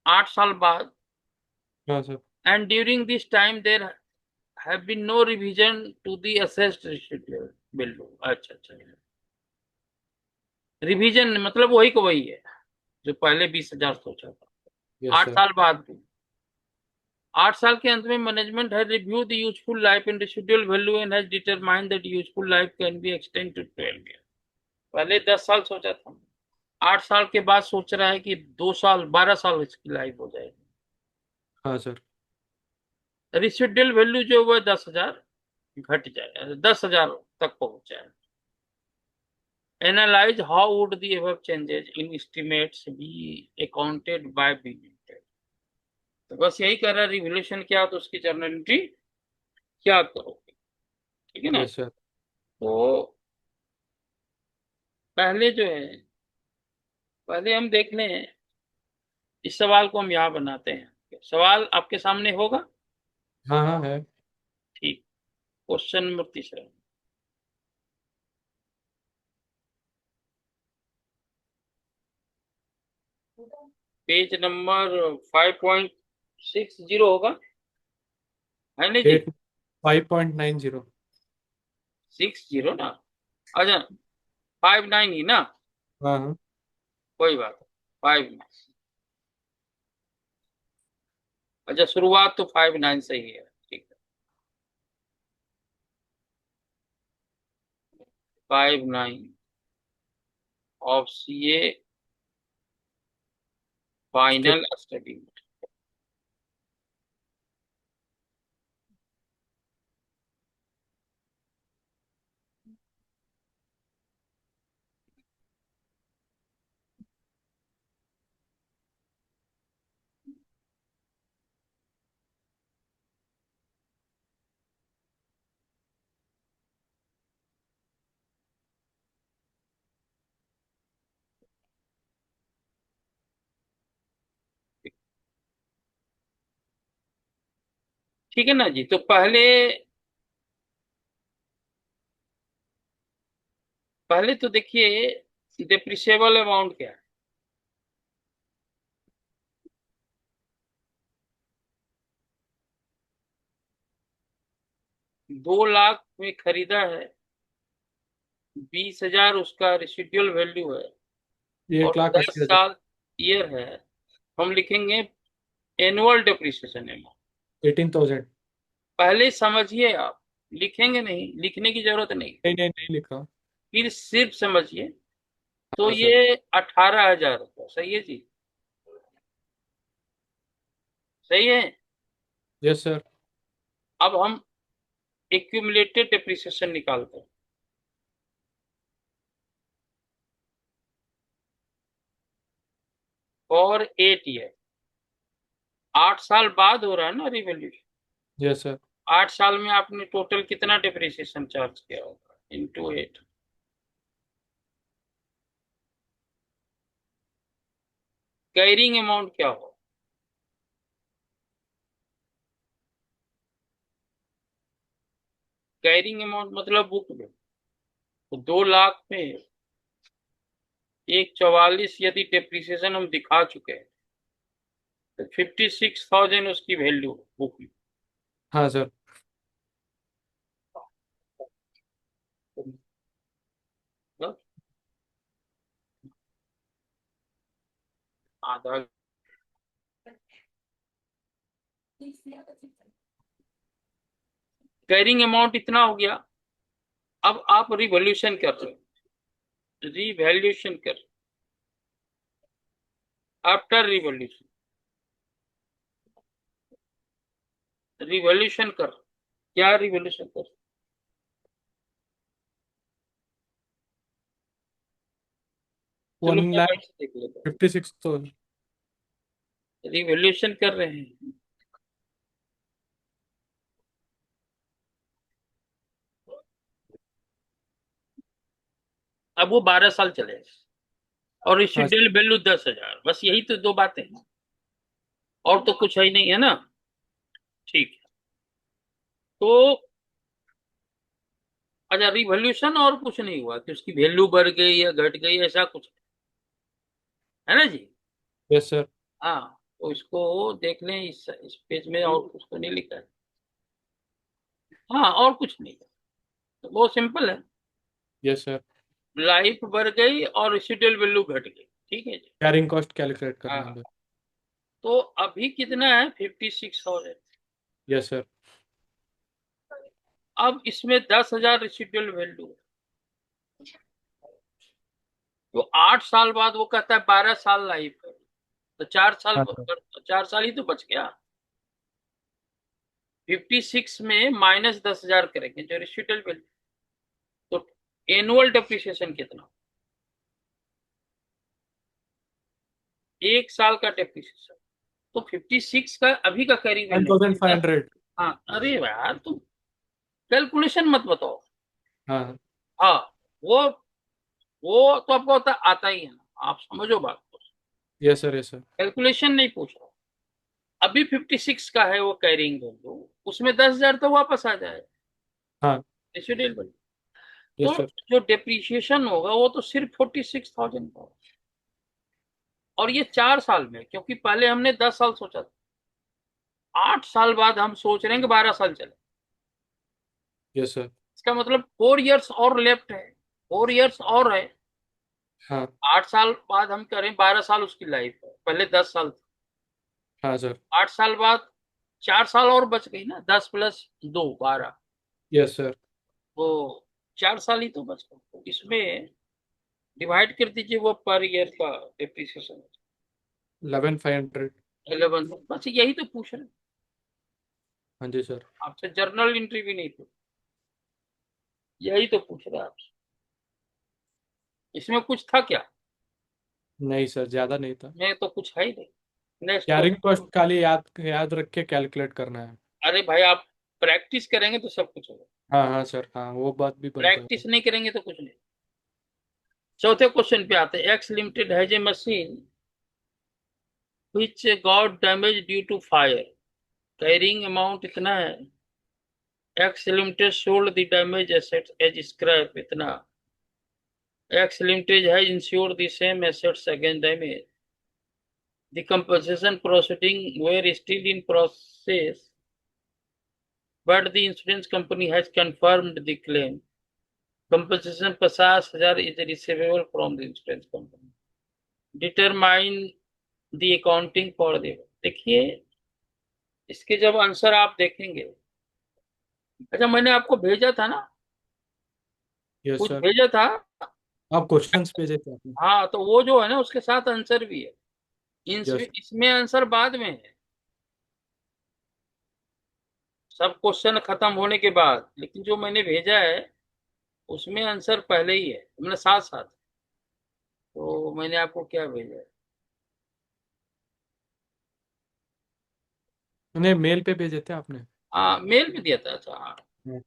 8 साल बाद। हाँ sir. And during this time there have been no revision to the assessed residual value. अच्छा अच्छा, रिवीजन मतलब वही को वही है जो पहले 20,000 सोचा था। यस आठ सर। साल बाद भी, 8 साल के अंत में management has review the useful life in residual value and has determined that useful life can be extend to 12 years। पहले 10 साल सोचा था, 8 साल के बाद सोच रहा है कि 2 साल 12 साल इसकी लाइफ हो जाएगी। हाँ सर। रेसिडुअल वैल्यू जो है 10,000 घट जाए, 10,000 तक पहुंच जाए। Analyse how would the above changes in estimates be accounted by B limited। तो बस यही कर रहा है, रिवोल्यूशन क्या तो उसकी जर्नलिटी क्या करोगे, ठीक है ना। Yes sir. तो पहले जो है, पहले हम देख लें, इस सवाल को हम यहाँ बनाते हैं। सवाल आपके सामने होगा? हाँ हाँ है। ठीक। क्वेश्चन नंबर तीसरा। पेज नंबर 5.60 होगा, है ना जी? 5.90। 60 ना? अच्छा, 59 ही ना? हाँ हाँ। कोई बात, 59। अच्छा, शुरुआत तो 59 से ही है, ठीक है। 59 ऑफ CA उसके फाइनल स्टडी। ठीक है ना जी? तो पहले पहले तो देखिए, डिप्रिसिएबल अमाउंट क्या है? 2 लाख में खरीदा है, 20,000 उसका रेसिडुअल वैल्यू है, और एक लाख दस अस्सी हजार साल ईयर है। हम लिखेंगे एनुअल डिप्रिसिएशन अमाउंट। 18,000। पहले समझिए आप, लिखेंगे नहीं, लिखने की जरूरत नहीं, नहीं नहीं नहीं लिखा। फिर सिर्फ समझिए। तो हाँ सर। ये 18,000 रुपये सही है जी? सही है। Yes sir. अब हम एक्यूमुलेटेड डिप्रिसिएशन निकालते हैं फॉर 8 ईयर। 8 साल बाद हो रहा है ना रिवैल्यूएशन। Yes sir. 8 साल में आपने टोटल कितना डिप्रिसिएशन चार्ज किया होगा, इंटू 8। कैरिंग अमाउंट क्या हो? कैरिंग अमाउंट मतलब बुक में। तो 2 लाख में 144 यदि डिप्रिसिएशन हम दिखा चुके हैं, तो 56,000 उसकी वैल्यू बुक में। हाँ सर। मतलब आधा। कैरिंग अमाउंट इतना हो गया। अब आप रिवॉल्यूशन कर रहे हो, रिवैल्यूएशन कर, आफ्टर रिवॉल्यूशन, रिवॉल्यूशन कर। क्या रिवॉल्यूशन कर? वन चलो मैं लाख वैसे देख लेता हूँ। 56,000। रिवॉल्यूशन कर रहे हैं। अब वो 12 साल चले, और हाँ सर। रेसिडुअल वैल्यू 10,000, बस यही तो दो बातें हैं, और तो कुछ है ही नहीं, है ना? ठीक है। तो अच्छा, रिवॉल्यूशन और कुछ नहीं हुआ कि उसकी वैल्यू बढ़ गई या घट गई, ऐसा कुछ, है ना जी? Yes sir. हाँ, तो इसको देख लें, इस पेज में और कुछ तो नहीं लिखा है। हाँ, और कुछ नहीं है, तो बहुत सिंपल है। Yes sir. लाइफ बढ़ गई और रेसिडुअल वैल्यू घट गई, ठीक है जी? कैरिंग कॉस्ट कैलकुलेट करना है हाँ, बस। तो अभी कितना है? 56,000। Yes sir. अब इसमें 10,000 रेसिडुअल वैल्यू, तो 8 साल बाद वो कहता है 12 साल लाइफ है, तो 4 साल, हाँ सर। 4 साल ही तो बच गया। 56 में -10,000 करेंगे जो रेसिडुअल वैल्यू, तो एनुअल डेप्रिसिएशन कितना? 1 साल का डेप्रिसिएशन। तो 56 का अभी का carry one value. Thousand five hundred हाँ, अरे यार तुम कैलकुलेशन मत बताओ। हाँ। हाँ, वो वो तो आपको आता ही है ना, आप समझो बात को। Yes sir. Yes sir. Calculation नहीं पूछ रहा हूँ। अभी 56 का है वो कैरिंग वैल्यू, उसमें 10,000 तो वापस आ जाए हाँ। Residual value. यस तो सर। जो डेप्रिसिएशन होगा वो तो सिर्फ 46,000 का होगा। और ये 4 साल में, क्योंकि पहले हमने 10 साल सोचा था, 8 साल बाद हम सोच रहे हैं कि 12 साल चले। Yes sir. इसका मतलब 4 इयर्स और लेफ्ट है, 4 इयर्स और है। हाँ। 8 साल बाद हम करें, 12 साल उसकी लाइफ है, पहले 10 साल थी। हाँ सर। 8 साल बाद 4 साल और बच गई ना, 10 + 2 12। Yes sir. वो 4 साल ही तो बच गए, तो इसमें डिवाइड कर दीजिए वो पर ईयर का डेप्रिसिएशन। 11,500। 11, बस यही तो पूछ रहे हैं हाँ जी सर। आपसे, जर्नल एंट्री भी नहीं पूछ, यही तो पूछ रहे हैं आपसे। इसमें कुछ था क्या? नहीं सर, ज्यादा नहीं था। मैं तो कुछ है ही नहीं। Next carrying question. कॉस्ट खाली याद याद रख के कैलकुलेट करना है। अरे भाई, आप प्रैक्टिस करेंगे तो सब कुछ होगा, हाँ हाँ सर, हाँ वो बात भी बनता है। प्रैक्टिस नहीं करेंगे तो कुछ नहीं। चौथे क्वेश्चन पे आते हैं। X limited has a machine which got damage due to fire, carrying amount इतना है। X limited sold the damaged assets as scrap इतना। X limited has insured the same assets against damage. The compensation proceeding were still in process, but the insurance company has confirmed the claim. Compensation 50,000 is receivable from the insurance company. Determine the accounting for the, देखिए इसके जब answer आप देखेंगे। अच्छा, मैंने आपको भेजा था ना, यस कुछ सर। भेजा था। आप क्वेश्चंस भेजे थे आपने। हाँ, तो वो जो है ना उसके साथ आंसर भी है। यस। इसमें आंसर बाद में है, सब क्वेश्चन खत्म होने के बाद, लेकिन जो मैंने भेजा है उसमें आंसर पहले ही है, मतलब साथ साथ। तो मैंने आपको क्या भेजा है? मैंने मेल पे भेजे थे आपने। हाँ, मेल भी दिया था, अच्छा हाँ। हाँ।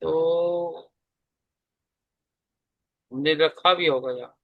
तो हमने रखा भी होगा यहाँ।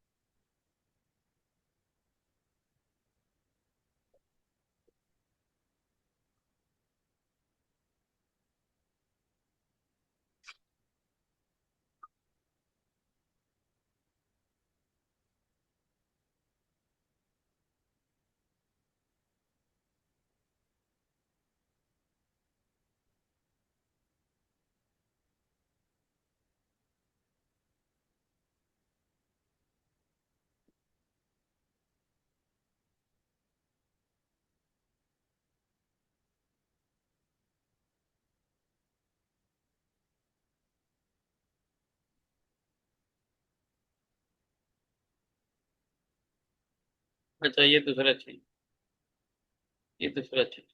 अच्छा, ये दूसरा चीज, ये दूसरा चीज।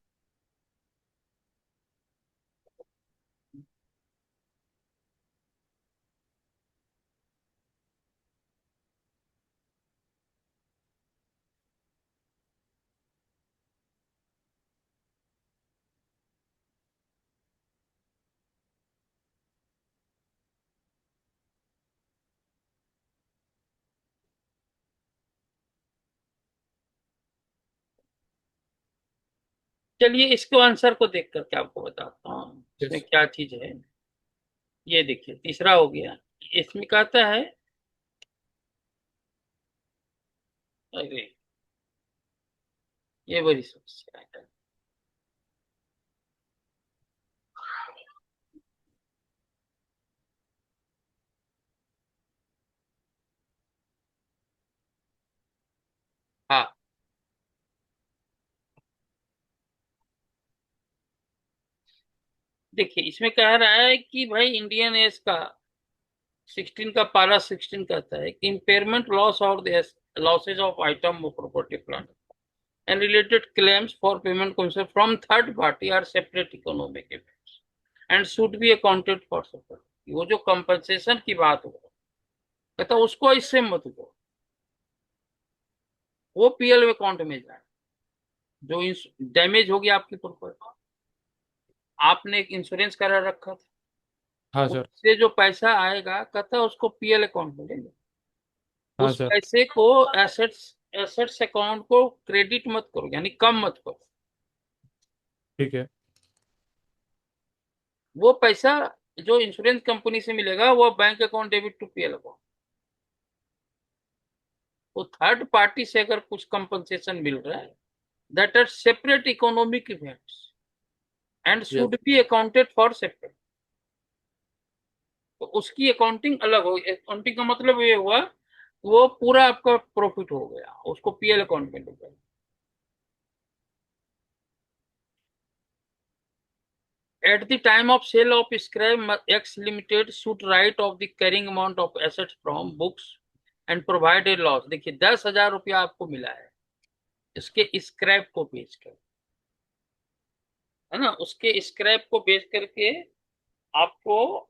चलिए, इसको आंसर को देख करके आपको बताता हूँ इसमें यस। क्या चीज है। ये देखिए, तीसरा हो गया। इसमें कहता है, अरे ये बड़ी समस्या है। हाँ, देखिए इसमें कह रहा है कि भाई इंडियन एस का 16 का पारा 16 कहता है कि इम्पेयरमेंट लॉस और losses of item of property plant and related claims for payment concern from third party are separate economic events and should be accounted for separate. वो जो कंपनसेशन की बात हो, कहता उसको इससे मत दो, वो पीएल अकाउंट में जाए। जो डैमेज होगी आपकी प्रॉपर्टी, आपने एक इंश्योरेंस करा रखा था, हाँ सर। उससे जो पैसा आएगा कहता है उसको पीएल अकाउंट में लेंगे। हाँ उस सर। पैसे को एसेट्स एसेट्स अकाउंट को क्रेडिट मत करो, यानी कम मत करो। ठीक है। वो पैसा जो इंश्योरेंस कंपनी से मिलेगा वो bank account debit to PL account. तो थर्ड पार्टी से अगर कुछ कंपनसेशन मिल रहा है, that are separate economic events and yes. Should be accounted for separate. तो उसकी अकाउंटिंग अलग हो। अकाउंटिंग का मतलब ये हुआ वो पूरा आपका प्रॉफिट हो गया, उसको पीएल अकाउंट में डूबेगा। At the time of sale of scrap, X Limited should write off the carrying amount of assets from books and provide a loss। देखिए 10,000 रुपया आपको मिला है इसके स्क्रैप को बेचकर, है ना, उसके स्क्रैप को बेच करके आपको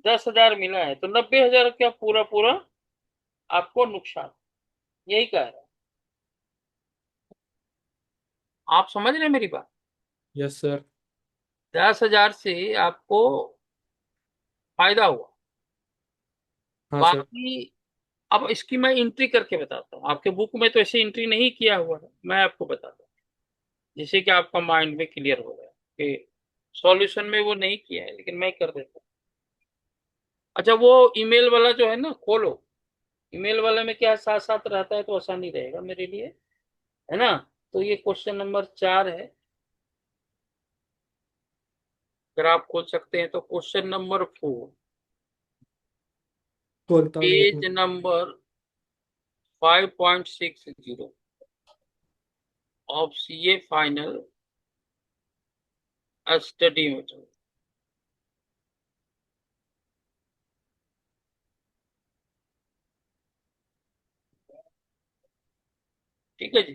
10,000 मिला है, तो 90,000 क्या पूरा पूरा आपको नुकसान। यही कह रहा है। आप समझ रहे हैं मेरी बात? Yes sir. 10,000 से आपको फायदा हुआ। हाँ सर। बाकी अब इसकी मैं एंट्री करके बताता हूँ। आपके बुक में तो ऐसे एंट्री नहीं किया हुआ है, मैं आपको बताता हूँ जिससे कि आपका माइंड में क्लियर हो जाए कि सॉल्यूशन में वो नहीं किया है, लेकिन मैं कर देता हूँ। अच्छा, वो ईमेल वाला जो है ना, खोलो। ईमेल वाले में क्या साथ साथ रहता है तो आसानी रहेगा मेरे लिए, है ना। तो ये क्वेश्चन नंबर 4 है, अगर आप खोल सकते हैं तो क्वेश्चन नंबर 4, बोलता हूँ एक page minute. Number 5.60 of CA final study method. ठीक है जी।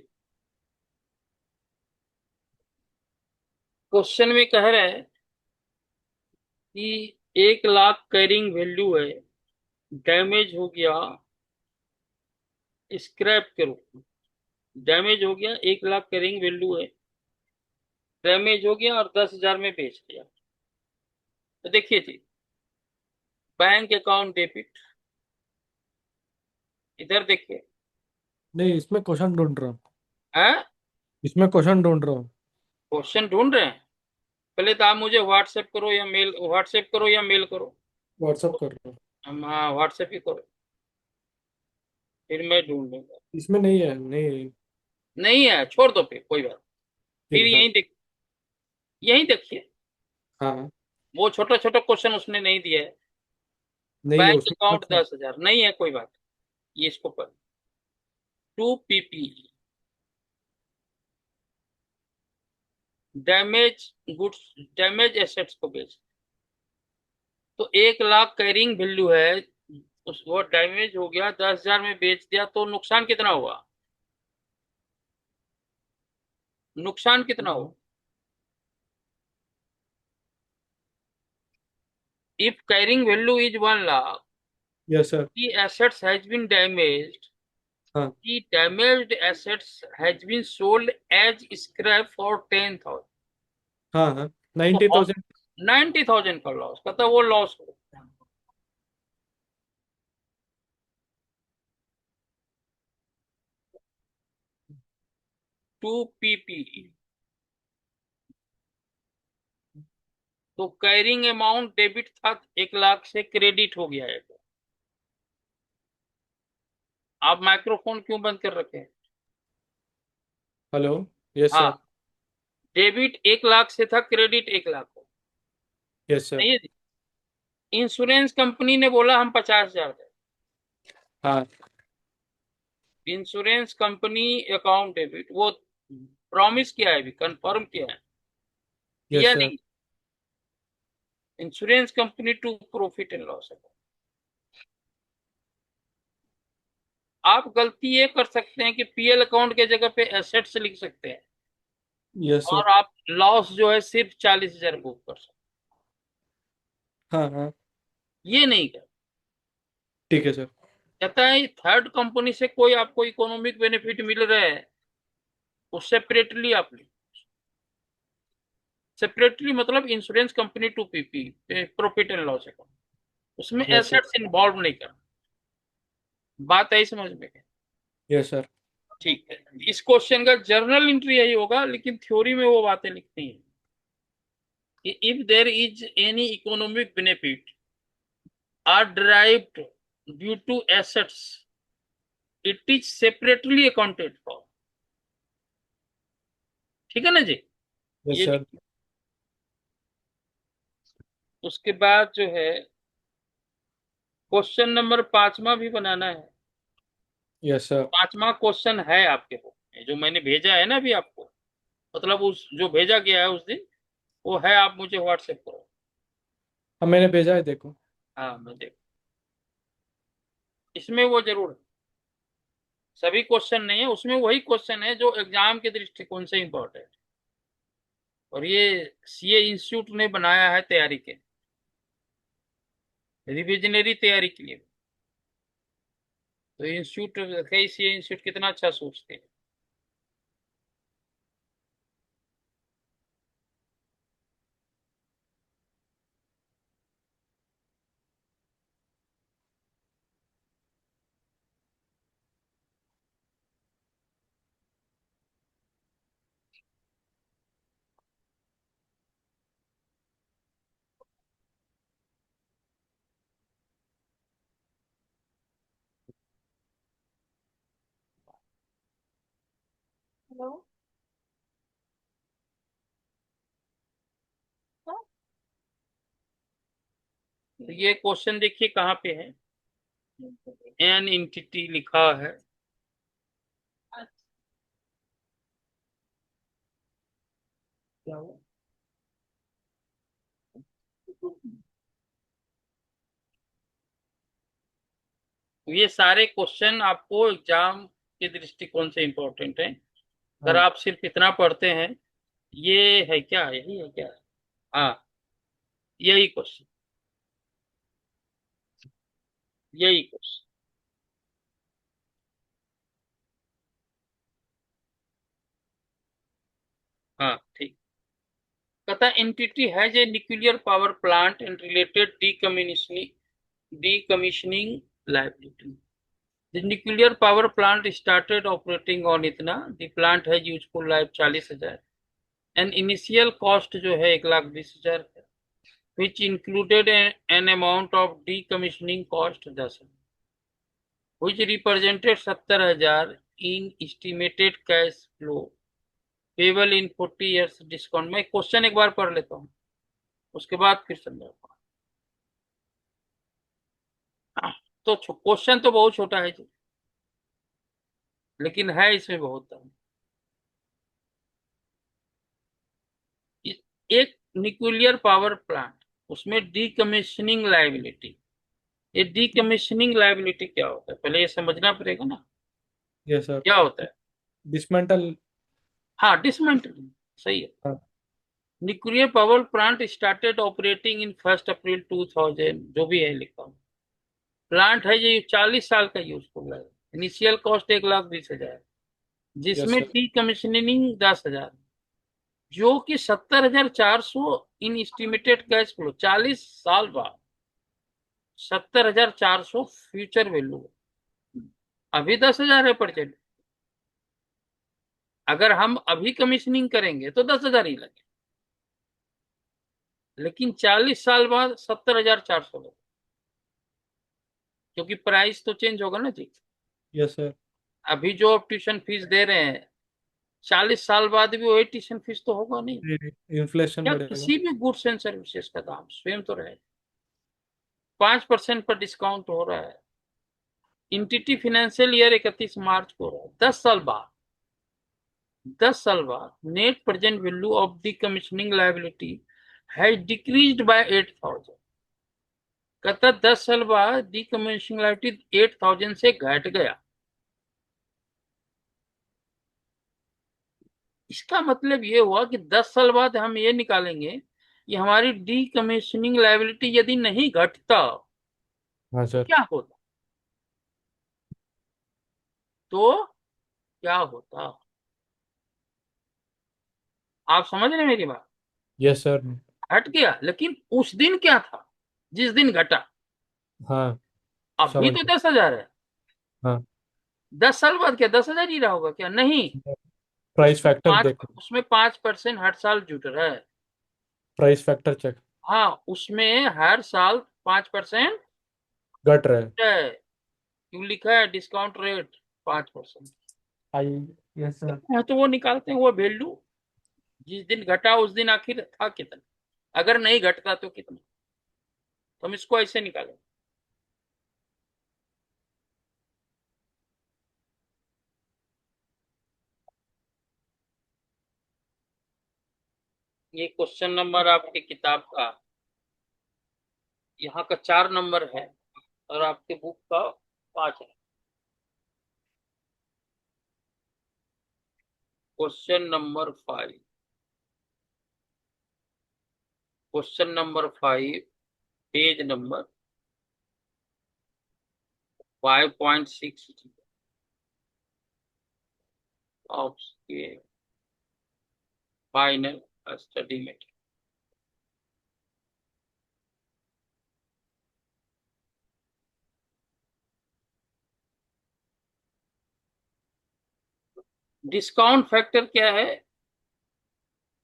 क्वेश्चन में कह रहा है कि 1 लाख कैरिंग वैल्यू है, डैमेज हो गया स्क्रैप के रूप में। डैमेज हो गया, 1 लाख कैरिंग वैल्यू है, डैमेज हो गया और 10,000 में बेच दिया। तो देखिए जी, बैंक अकाउंट डेबिट, इधर देखिए। नहीं, इसमें क्वेश्चन ढूंढ रहा हूँ। है, इसमें क्वेश्चन ढूंढ रहा हूँ। क्वेश्चन ढूंढ रहे हैं? पहले तो आप मुझे व्हाट्सएप करो या मेल, व्हाट्सएप करो या मेल करो। व्हाट्सअप कर रहा हूँ। हम, हाँ, व्हाट्सएप ही करो, फिर मैं ढूंढ लूंगा। इसमें नहीं है, नहीं है। नहीं है, छोड़ दो, फिर कोई बात। ठीक फिर है सर। यहीं देखिए। हाँ हाँ। वो छोटा छोटा क्वेश्चन उसने नहीं दिया है। नहीं है बैंक उसमें अकाउंट अच्छा। 10,000 नहीं है, कोई बात। ये इसको पर 2 PP damage goods, damage assets को बेच। तो 1 लाख कैरिंग वैल्यू है, उस वो डैमेज हो गया, 10,000 में बेच दिया, तो नुकसान कितना हुआ? नुकसान कितना हुआ? If carrying value is 1 lakh, yes sir. the assets has been damaged, हाँ the damaged assets has been sold as scrap for 10,000। हाँ हाँ। तो 90,000। 90,000 का लॉस, कहता वो लॉस हो। 2 PP, तो कैरिंग अमाउंट डेबिट था, 1 लाख से क्रेडिट हो गया है। आप माइक्रोफोन क्यों बंद कर रखे हैं? हेलो। यस हाँ, सर। डेबिट 1 लाख से था, क्रेडिट 1 लाख हो। Yes sir. नहीं है जी? इंश्योरेंस कंपनी ने बोला हम 50,000 दें। हाँ। इंश्योरेंस कंपनी अकाउंट डेबिट, वो प्रॉमिस किया है, भी कंफर्म किया है, यस दिया सर। नहीं। Insurance company to profit and loss है। आप गलती ये कर सकते हैं कि पीएल अकाउंट के जगह पे एसेट्स लिख सकते हैं, यस सर। और आप लॉस जो है सिर्फ 40,000 बुक कर सकते हाँ हाँ। हैं। ये नहीं कर, ठीक है सर। कहता है थर्ड कंपनी से कोई आपको इकोनॉमिक बेनिफिट मिल रहा है, उस सेपरेटली आप ली। सेपरेटली मतलब insurance company to PP, profit and loss account, उसमें यस सर। एसेट्स इन्वॉल्व नहीं करना। बात है समझ में? Yes sir. ठीक है, इस क्वेश्चन का जर्नल एंट्री यही होगा, लेकिन थ्योरी में वो बातें लिखती हैं कि if there is any economic benefit are derived due to assets it is separately accounted for. ठीक है ना जी, यस ये सर। लिखिए। उसके बाद जो है क्वेश्चन नंबर 5वां भी बनाना है। Yes sir. 5वां क्वेश्चन है आपके बुक में, जो मैंने भेजा है ना अभी आपको, मतलब उस जो भेजा गया है उस दिन, वो है, आप मुझे व्हाट्सएप करो। अब मैंने भेजा है, देखो। हाँ मैं देख, इसमें वो जरूर है, सभी क्वेश्चन नहीं है उसमें, वही क्वेश्चन है जो एग्जाम के दृष्टिकोण से इंपॉर्टेंट, और ये सीए इंस्टीट्यूट ने बनाया है तैयारी के, रिविजनरी तैयारी के लिए। तो इंस्टीट्यूट, कई सीए इंस्टीट्यूट कितना अच्छा सोचते हैं। हेलो। तो ये क्वेश्चन देखिए कहाँ पे है, एन इंटिटी लिखा है, क्या हुआ? तो ये सारे क्वेश्चन आपको एग्जाम के दृष्टिकोण से इंपॉर्टेंट है। अगर हाँ। आप सिर्फ इतना पढ़ते हैं, ये है क्या, यही है क्या? हाँ, यही क्वेश्चन, यही क्वेश्चन। हाँ ठीक। कहता entity has a nuclear power plant and related decommissioning liability. The nuclear power plant started operating on इतना, the plant has useful life 40,000, and initial cost जो है 1,20,000 है, which included an amount of decommissioning cost 10,000, which represented 70,000 in estimated cash flow payable in 40 years discount। मैं question एक बार पढ़ लेता हूँ, उसके बाद फिर समझाऊंगा। तो क्वेश्चन तो बहुत छोटा है जी, लेकिन है इसमें बहुत दम। एक न्यूक्लियर पावर प्लांट, उसमें डीकमीशनिंग लाइबिलिटी, ये डीकमीशनिंग लाइबिलिटी क्या होता है पहले ये समझना पड़ेगा ना, यस सर। क्या होता है। डिसमेंटल। हाँ, डिसमेंटलिंग, सही है। हाँ। Nuclear power plant started operating in 1 अप्रैल 2000, जो भी है लिखा हूँ। प्लांट है ये 40 साल का यूजफुल है, इनिशियल कॉस्ट 1,20,000, यस जिसमें सर। डीकमीशनिंग 10,000, जो कि 70,400 इन एस्टिमेटेड कैश फ्लो 40 साल बाद, 70,400 फ्यूचर वैल्यू। अभी 10,000 है परचेज, अगर हम अभी कमीशनिंग करेंगे तो 10,000 ही लगे, लेकिन 40 साल बाद 70,400 लगे, क्योंकि प्राइस तो चेंज होगा ना जी। Yes sir. अभी जो आप ट्यूशन फीस दे रहे हैं, 40 साल बाद भी वही ट्यूशन फीस तो होगा नहीं। इन्फ्लेशन या बढ़ेगा। किसी भी गुड्स एंड सर्विसेज का दाम स्वयं तो रहे, 5% पर डिस्काउंट हो रहा है। इंटिटी फाइनेंशियल ईयर 31 मार्च को हो रहा है, 10 साल बाद, 10 साल बाद net present value of decommissioning liability has decreased by 8,000। कहता 10 साल बाद decommissioning liability 8,000 से घट गया। इसका मतलब ये हुआ कि 10 साल बाद हम ये निकालेंगे कि हमारी decommissioning liability यदि नहीं घटता हाँ तो सर। क्या होता, तो क्या होता। आप समझ रहे हैं मेरी बात? Yes sir. घट गया, लेकिन उस दिन क्या था जिस दिन घटा? हाँ, अभी समझ तो गया। 10,000 है, हाँ। 10 साल बाद क्या 10,000 ही रहा होगा क्या? नहीं, प्राइस उसमें फैक्टर पाँच देख। उसमें 5% हर साल जुड़ रहा है। Price factor check. हाँ, उसमें हर साल 5% घट रहा है। है। क्यों लिखा है डिस्काउंट रेट 5%? आई। Yes sir. हाँ, तो वो निकालते हैं वो वैल्यू, जिस दिन घटा उस दिन आखिर था कितना, अगर नहीं घटता तो कितना, तो हम इसको ऐसे निकालें। ये क्वेश्चन नंबर आपकी किताब का यहाँ का 4 नंबर है, और आपके बुक का 5 है। Question number 5। Question number 5, page number 5.6 of के फाइनल स्टडी में। डिस्काउंट फैक्टर क्या है?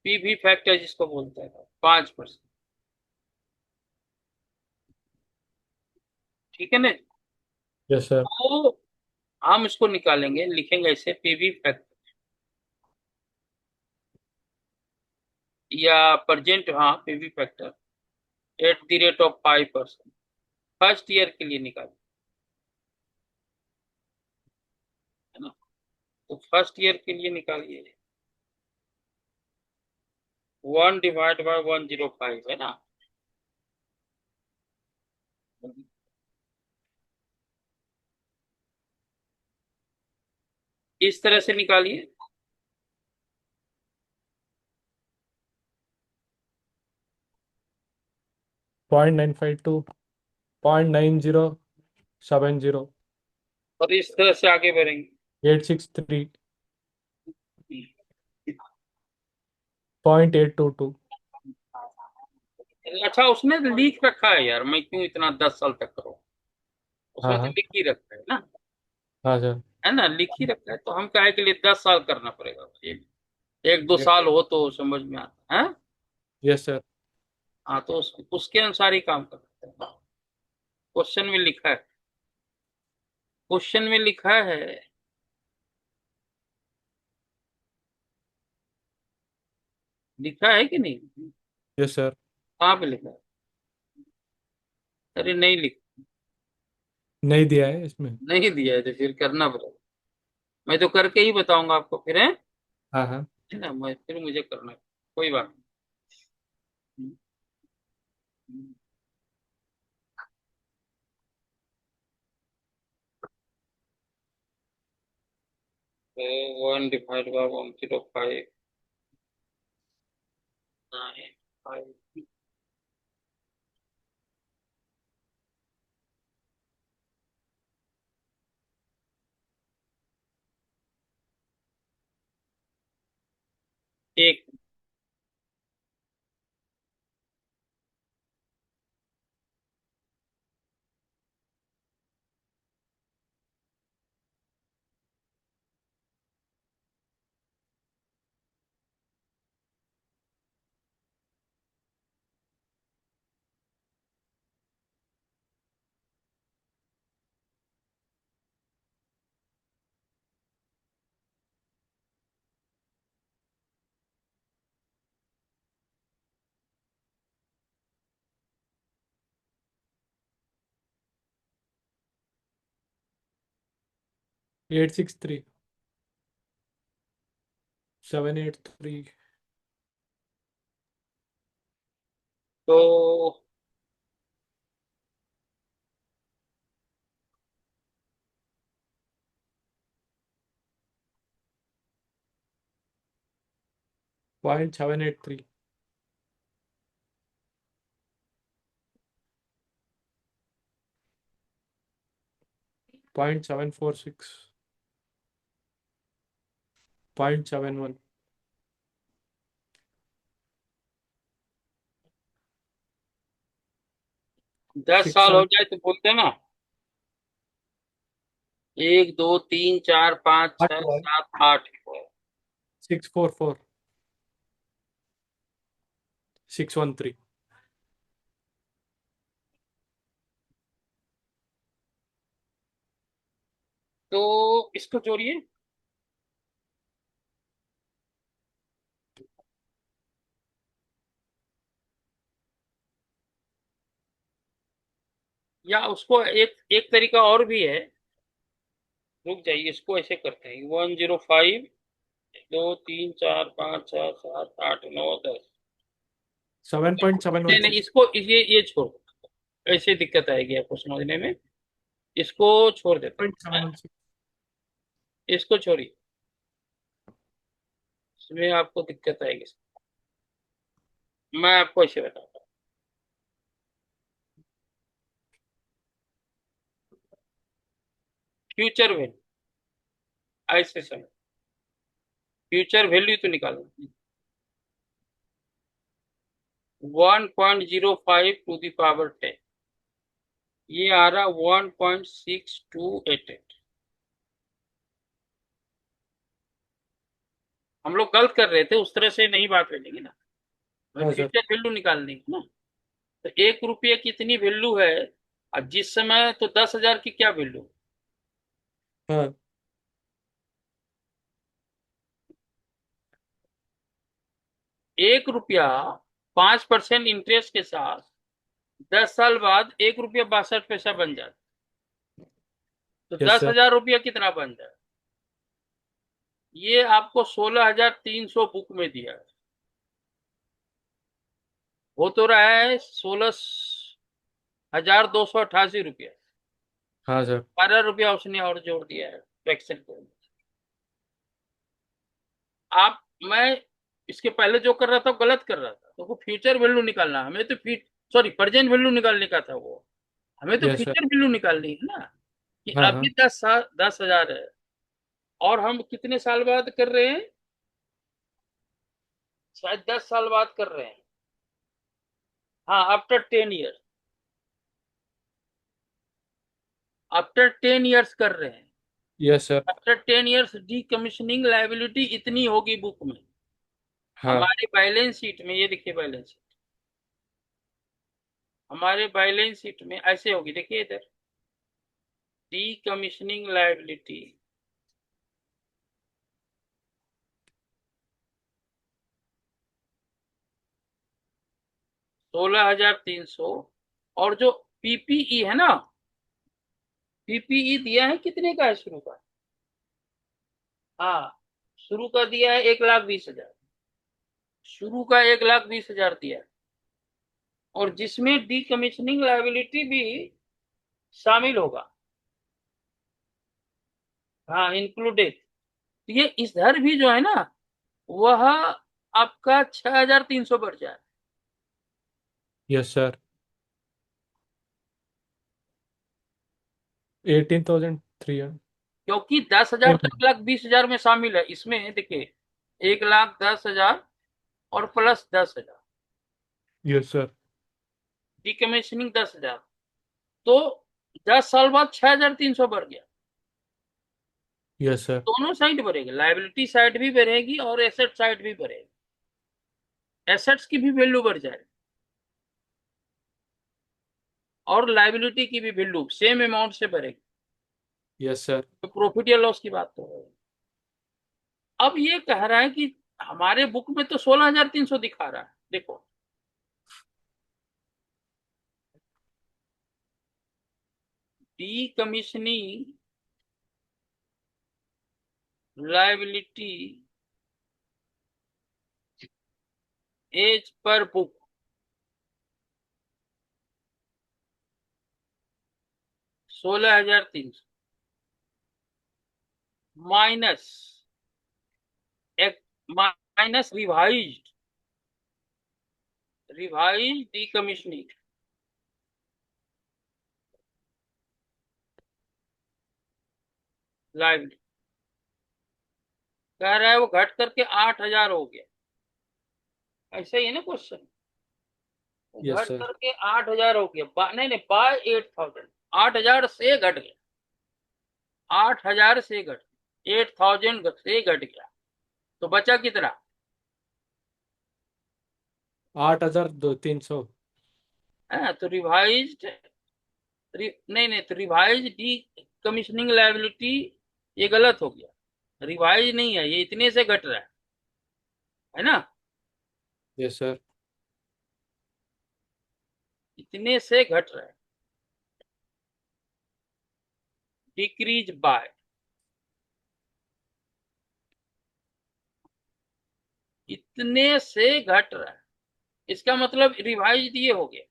पीवी फैक्टर जिसको बोलते हैं, 5%। ठीक है ना? Yes sir. तो हम इसको निकालेंगे, लिखेंगे ऐसे पीवी फैक्टर या प्रेजेंट, हाँ PV factor at the rate of 5%, first year के लिए निकालें, है ना? तो फर्स्ट ईयर के लिए निकालिए, 1/105 है ना? इस तरह से निकालिए। 0.952, 0.9070, और इस तरह से आगे बढ़ेंगे। 863, 0.822। अच्छा, उसने लिख रखा है यार, मैं क्यों इतना 10 साल तक करूँ? हाँ उसमें तो हाँ। लिख ही रखा है ना, हाँ सर। है ना? लिख ही रखा है, तो हम काहे के लिए 10 साल करना पड़ेगा? ये 1-2 साल हो तो समझ में आता है। Yes sir. हाँ, तो उसके अनुसार ही काम करते हैं। क्वेश्चन में लिखा है, क्वेश्चन में लिखा है, लिखा है कि नहीं? Yes sir. कहाँ पे लिखा है? अरे नहीं लिख, नहीं दिया है इसमें। नहीं दिया है तो फिर करना पड़ेगा। मैं तो करके ही बताऊंगा आपको फिर, हाँ हाँ। है ना? मैं फिर मुझे करना है, कोई बात नहीं। तो 1/105, 9, 5। एक 863, 783, तो 0.783, 0.746, 0.71, 10 साल हो 600। जाए तो बोलते हैं ना, एक दो तीन चार पाँच आठ छह हुआ है। सात आठ। 644 613। तो इसको जोड़िए। या उसको एक एक तरीका और भी है। रुक जाइए, इसको ऐसे करते हैं, 105 दो तीन चार पाँच छह सात आठ नौ दस। नहीं 7.716। नहीं, इसको ये छोड़ो, ऐसे दिक्कत आएगी आपको समझने में। इसको छोड़ देते हैं, 7.716। इसको छोड़िए, इसमें आपको दिक्कत आएगी। मैं आपको ऐसे बताता हूँ। फ्यूचर वैल्यू, ऐसे समय फ्यूचर वैल्यू तो निकालो। 1.05 टू द पावर 10, ये आ रहा 1.6288। हम लोग गलत कर रहे थे, उस तरह से नहीं बात करेंगे ना, हमें हाँ सर। फ्यूचर वैल्यू निकालनी है ना। तो 1 रुपये कितनी वैल्यू है, अब जिस समय तो 10,000 की क्या वैल्यू। हाँ। 1 रुपया 5% इंटरेस्ट के साथ 10 साल बाद 1 रुपया 62 पैसा बन जाता। तो यस दस सर। हजार रुपया कितना बन जाए, ये आपको 16,300 बुक में दिया है। हो तो रहा है 16,288 रुपया। हाँ सर। 12 रुपया उसने और जोड़ दिया है फ्रैक्शन को। आप मैं इसके पहले जो कर रहा था वो गलत कर रहा था, तो वो फ्यूचर वैल्यू निकालना, हमें तो सॉरी प्रेजेंट वैल्यू निकालने का था वो। हमें तो यस सर। फ्यूचर वैल्यू निकालनी है ना, कि हाँ अभी हाँ। 10,000 है, और हम कितने साल बाद कर रहे हैं, शायद 10 साल बाद कर रहे हैं। हाँ, आफ्टर 10 इयर्स कर रहे हैं। Yes sir. After 10 years D commissioning liability इतनी होगी बुक में। हाँ। हमारे बैलेंस शीट में ये देखिए, बैलेंस शीट, हमारे बैलेंस शीट में ऐसे होगी, देखिए इधर, डी कमीशनिंग लाइबिलिटी 16,300। और जो पीपीई है ना, पीपीई दिया है कितने का है शुरू का। हाँ, शुरू का दिया है 1,20,000, शुरू का 1,20,000 दिया है, और जिसमें डी कमीशनिंग लाइबिलिटी भी शामिल होगा। हाँ, इंक्लूडेड। ये इधर भी जो है ना, वह आपका 6,300 बढ़ जाए। Yes sir. 18,300। क्योंकि 10,000 तो 1,20,000 में शामिल है, इसमें देखिए 1,10,000 और प्लस 10,000, यस सर। डिकमीशनिंग 10,000, तो 10 साल बाद 6,300 बढ़ गया। Yes sir. दोनों साइड बढ़ेगी, लाइबिलिटी साइड भी बढ़ेगी और एसेट साइड भी बढ़ेगी, एसेट्स की भी वैल्यू बढ़ जाएगी और लाइबिलिटी की भी वैल्यू सेम अमाउंट से बढ़ेगी। Yes sir. तो प्रॉफिट या लॉस की बात तो है। अब ये कह रहा है कि हमारे बुक में तो 16,300 दिखा रहा है, देखो decommissioning liability as per book 16,300 minus एक minus revise decommissioning liability, कह रहा है वो घट करके 8,000 हो गया। ऐसा ही है ना क्वेश्चन, वो यस घट सर। करके 8,000 हो गया, नहीं नहीं, बाय 8,000, 8,000 से घट गया। 8,000 से घट 8,000 से घट गया, तो बचा कितना? 8,300। है तो रिवाइज्ड नहीं नहीं, तो रिवाइज डी कमीशनिंग लायबिलिटी ये गलत हो गया, रिवाइज नहीं है ये, इतने से घट रहा है ना, यस सर। इतने से घट रहा है, डिक्रीज बाय, इतने से घट रहा है, इसका मतलब रिवाइज ये हो गया,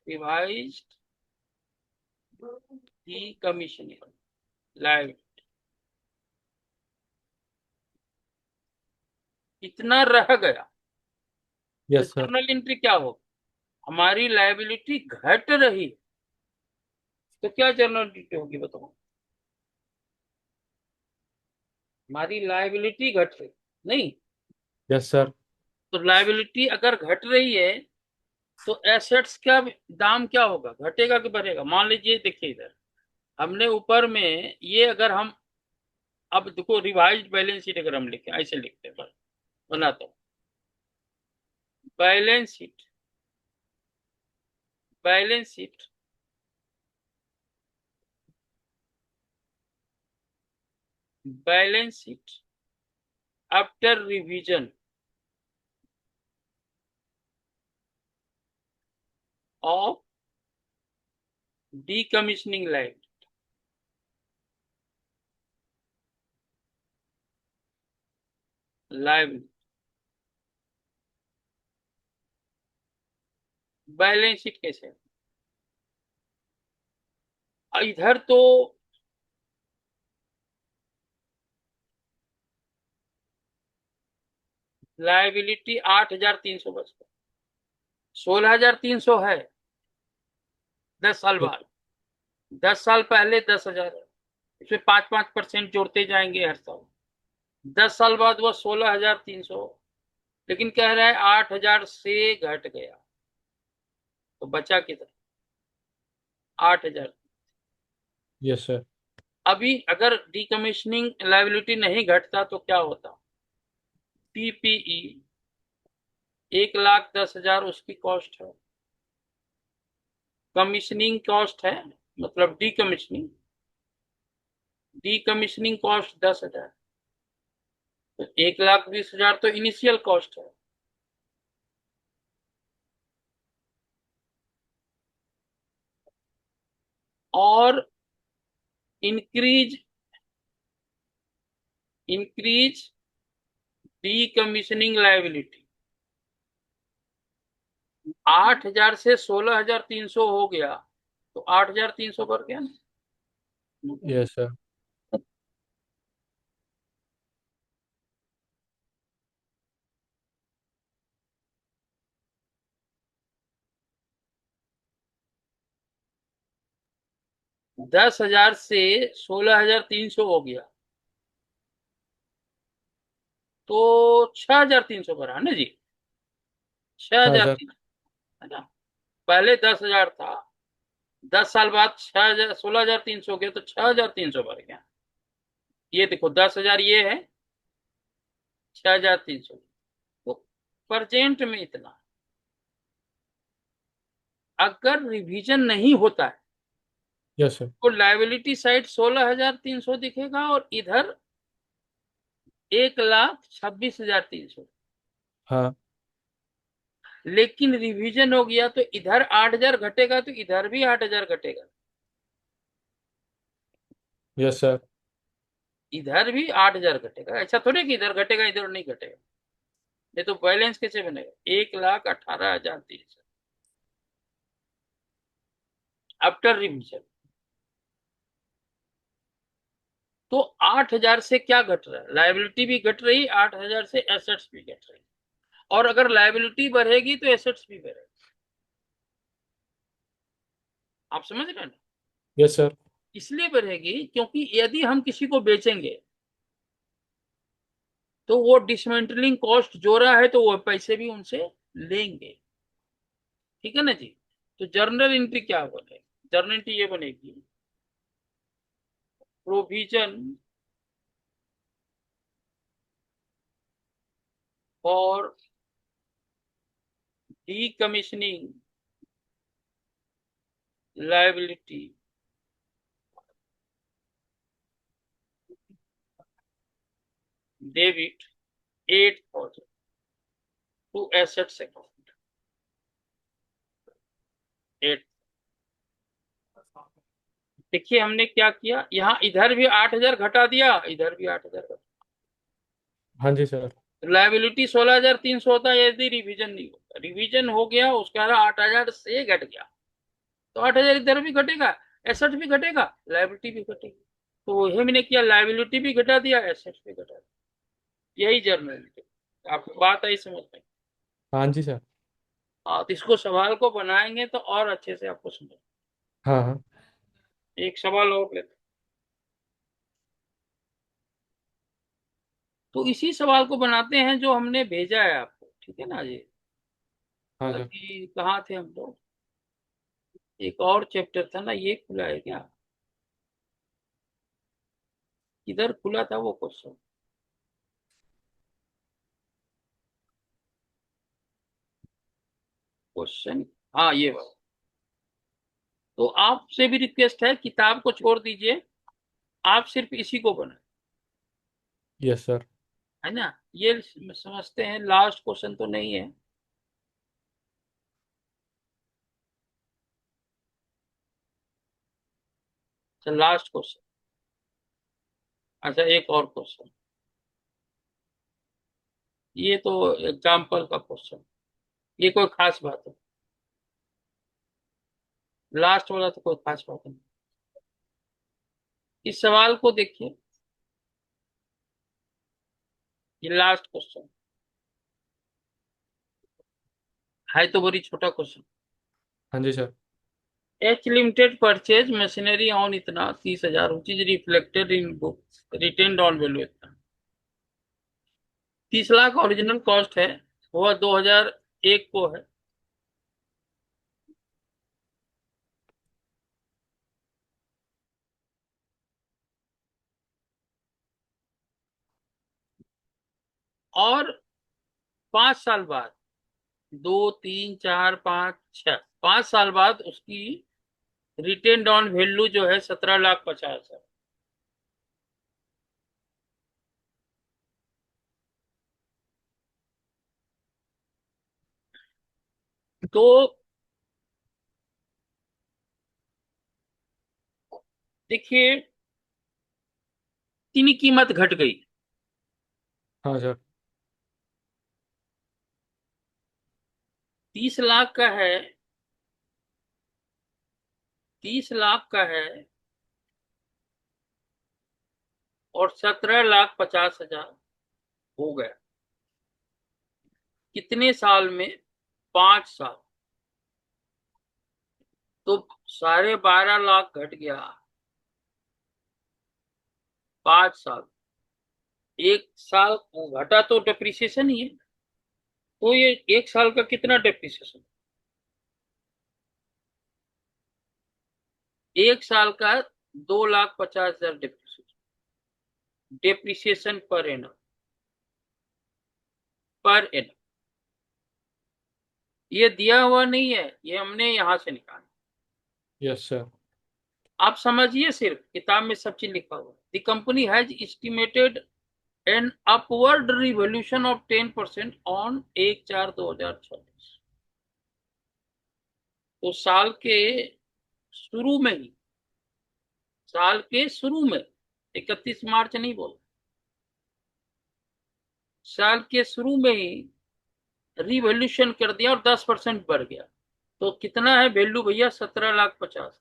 रिवाइज डी कमीशनिंग लायबिलिटी, इतना रह गया, तो यस सर। जर्नल एंट्री क्या होगी? हमारी लायबिलिटी घट रही, तो क्या जर्नल एंट्री होगी बताओ? हमारी लायबिलिटी घट रही नहीं, यस सर। तो लायबिलिटी अगर घट रही है तो एसेट्स का दाम क्या होगा, घटेगा कि बढ़ेगा? मान लीजिए देखिए इधर हमने ऊपर में ये, अगर हम अब देखो रिवाइज्ड बैलेंस शीट अगर हम लिखे, ऐसे लिखते हैं, बनाता हूँ balance sheet, balance sheet balance sheet after revision of decommissioning liability, balance sheet कैसे है? इधर तो लायबिलिटी 8,300 बचता, 16,300 है 10 साल बाद, 10 साल पहले 10,000 है, इसमें 5-5% जोड़ते जाएंगे हर साल, 10 साल बाद वो 16,300, लेकिन कह रहा है 8,000 से घट गया, तो बचा कितना? 8,000। Yes sir. अभी अगर डिकमीशनिंग लायबिलिटी नहीं घटता तो क्या होता? पीपीई 1,10,000 उसकी कॉस्ट है, कमीशनिंग कॉस्ट है, मतलब डीकमीशनिंग, डीकमीशनिंग कॉस्ट 10,000, तो 1,20,000 तो इनिशियल कॉस्ट है, और इंक्रीज इंक्रीज डीकमीशनिंग लायबिलिटी 8,000 से 16,300 हो गया, तो 8,300 बढ़ गया ना, यस सर। 10,000 से 16,300 हो गया, तो 6,300 बढ़ा ना जी, छह हाँ हजार सर। तीन है ना, पहले 10,000 था, 10 साल बाद 6,000, 16,300 हो गया, तो 6,300 बढ़ गया, ये देखो 10,000 ये है, 6,300, तो प्रेजेंट में इतना, अगर रिवीजन नहीं होता है यस सर। तो लायबिलिटी साइड 16,300 दिखेगा, और इधर 1,26,300, हाँ। लेकिन रिवीजन हो गया तो इधर 8,000 घटेगा, तो इधर भी 8,000 घटेगा, यस सर। इधर भी 8,000 घटेगा, ऐसा थोड़े कि इधर घटेगा इधर नहीं घटेगा, ये तो बैलेंस कैसे बनेगा? 1,18,300 आफ्टर रिवीजन, तो 8,000 से क्या घट रहा है? लायबिलिटी भी घट रही, 8,000 से एसेट्स भी घट रही, और अगर लायबिलिटी बढ़ेगी तो एसेट्स भी बढ़ेगी, आप समझ रहे हैं ना? Yes sir. इसलिए बढ़ेगी क्योंकि यदि हम किसी को बेचेंगे तो वो डिसमेंटलिंग कॉस्ट जो रहा है, तो वो पैसे भी उनसे लेंगे, ठीक है ना जी? तो जर्नल एंट्री क्या बनेगी? जर्नल एंट्री ये बनेगी, provision for decommissioning liability debit 8,000 to assets account 8। देखिए हमने क्या किया, यहाँ इधर भी 8,000 घटा दिया, इधर भी 8,000 घटा। हाँ जी सर। लाइबिलिटी 16,300 होता है यदि रिवीजन नहीं होता, रिवीजन हो गया उसके बाद 8,000 से घट गया तो 8,000 इधर भी घटेगा, एसेट भी घटेगा, लाइबिलिटी भी घटेगी। तो वही मैंने किया, लाइबिलिटी भी घटा दिया, एसेट भी घटा दिया, यही जर्नलिटी। आपको बात आई समझ में? हाँ जी सर। हाँ, तो इसको सवाल को बनाएंगे तो और अच्छे से आपको समझ। हाँ हाँ। एक सवाल और लेते, तो इसी सवाल को बनाते हैं जो हमने भेजा है आपको, ठीक है ना जी? हाँ सर। अभी कहाँ थे हम लोग? एक और चैप्टर था ना, ये खुला है क्या? किधर खुला था वो क्वेश्चन? क्वेश्चन, हाँ ये बात। तो आपसे भी रिक्वेस्ट है, किताब को छोड़ दीजिए, आप सिर्फ इसी को बनाए, यस सर। है ना? ये समझते हैं लास्ट क्वेश्चन तो नहीं है। अच्छा लास्ट क्वेश्चन, अच्छा एक और क्वेश्चन, ये तो एग्जाम्पल का क्वेश्चन, ये कोई खास बात है? लास्ट वाला तो कोई खास बात नहीं। इस सवाल को देखिए, ये लास्ट क्वेश्चन है तो बड़ी छोटा क्वेश्चन। हाँ जी sir. H limited purchase machinery on इतना 30,000 which is reflected in book written on value इतना। 30 लाख ओरिजिनल कॉस्ट है, वह 2001 को है। और 5 साल बाद, 2, 3, 4, 5, 6, 5 साल बाद उसकी रिटेन ऑन वैल्यू जो है 17,50,000। तो देखिए, इतनी कीमत घट गई। हाँ सर। 30 लाख का है, 30 लाख का है और 17,50,000 हो गया कितने साल में? 5 साल। तो 12.5 लाख घट गया 5 साल। एक साल घटा तो डिप्रिसिएशन ही है, तो ये एक साल का कितना डिप्रिसिएशन? एक साल का 2,50,000 depreciation, depreciation per annum, per annum. ये दिया हुआ नहीं है, ये हमने यहां से निकाला। Yes sir. आप समझिए, सिर्फ किताब में सब चीज लिखा हुआ है। The company has estimated an upward revolution of 10% on 1/4/2026। तो साल के शुरू में ही, साल के शुरू में, 31 मार्च नहीं बोल, साल के शुरू में ही रिवोल्यूशन कर दिया और 10% बढ़ गया। तो कितना है वैल्यू भैया? 17,50,000।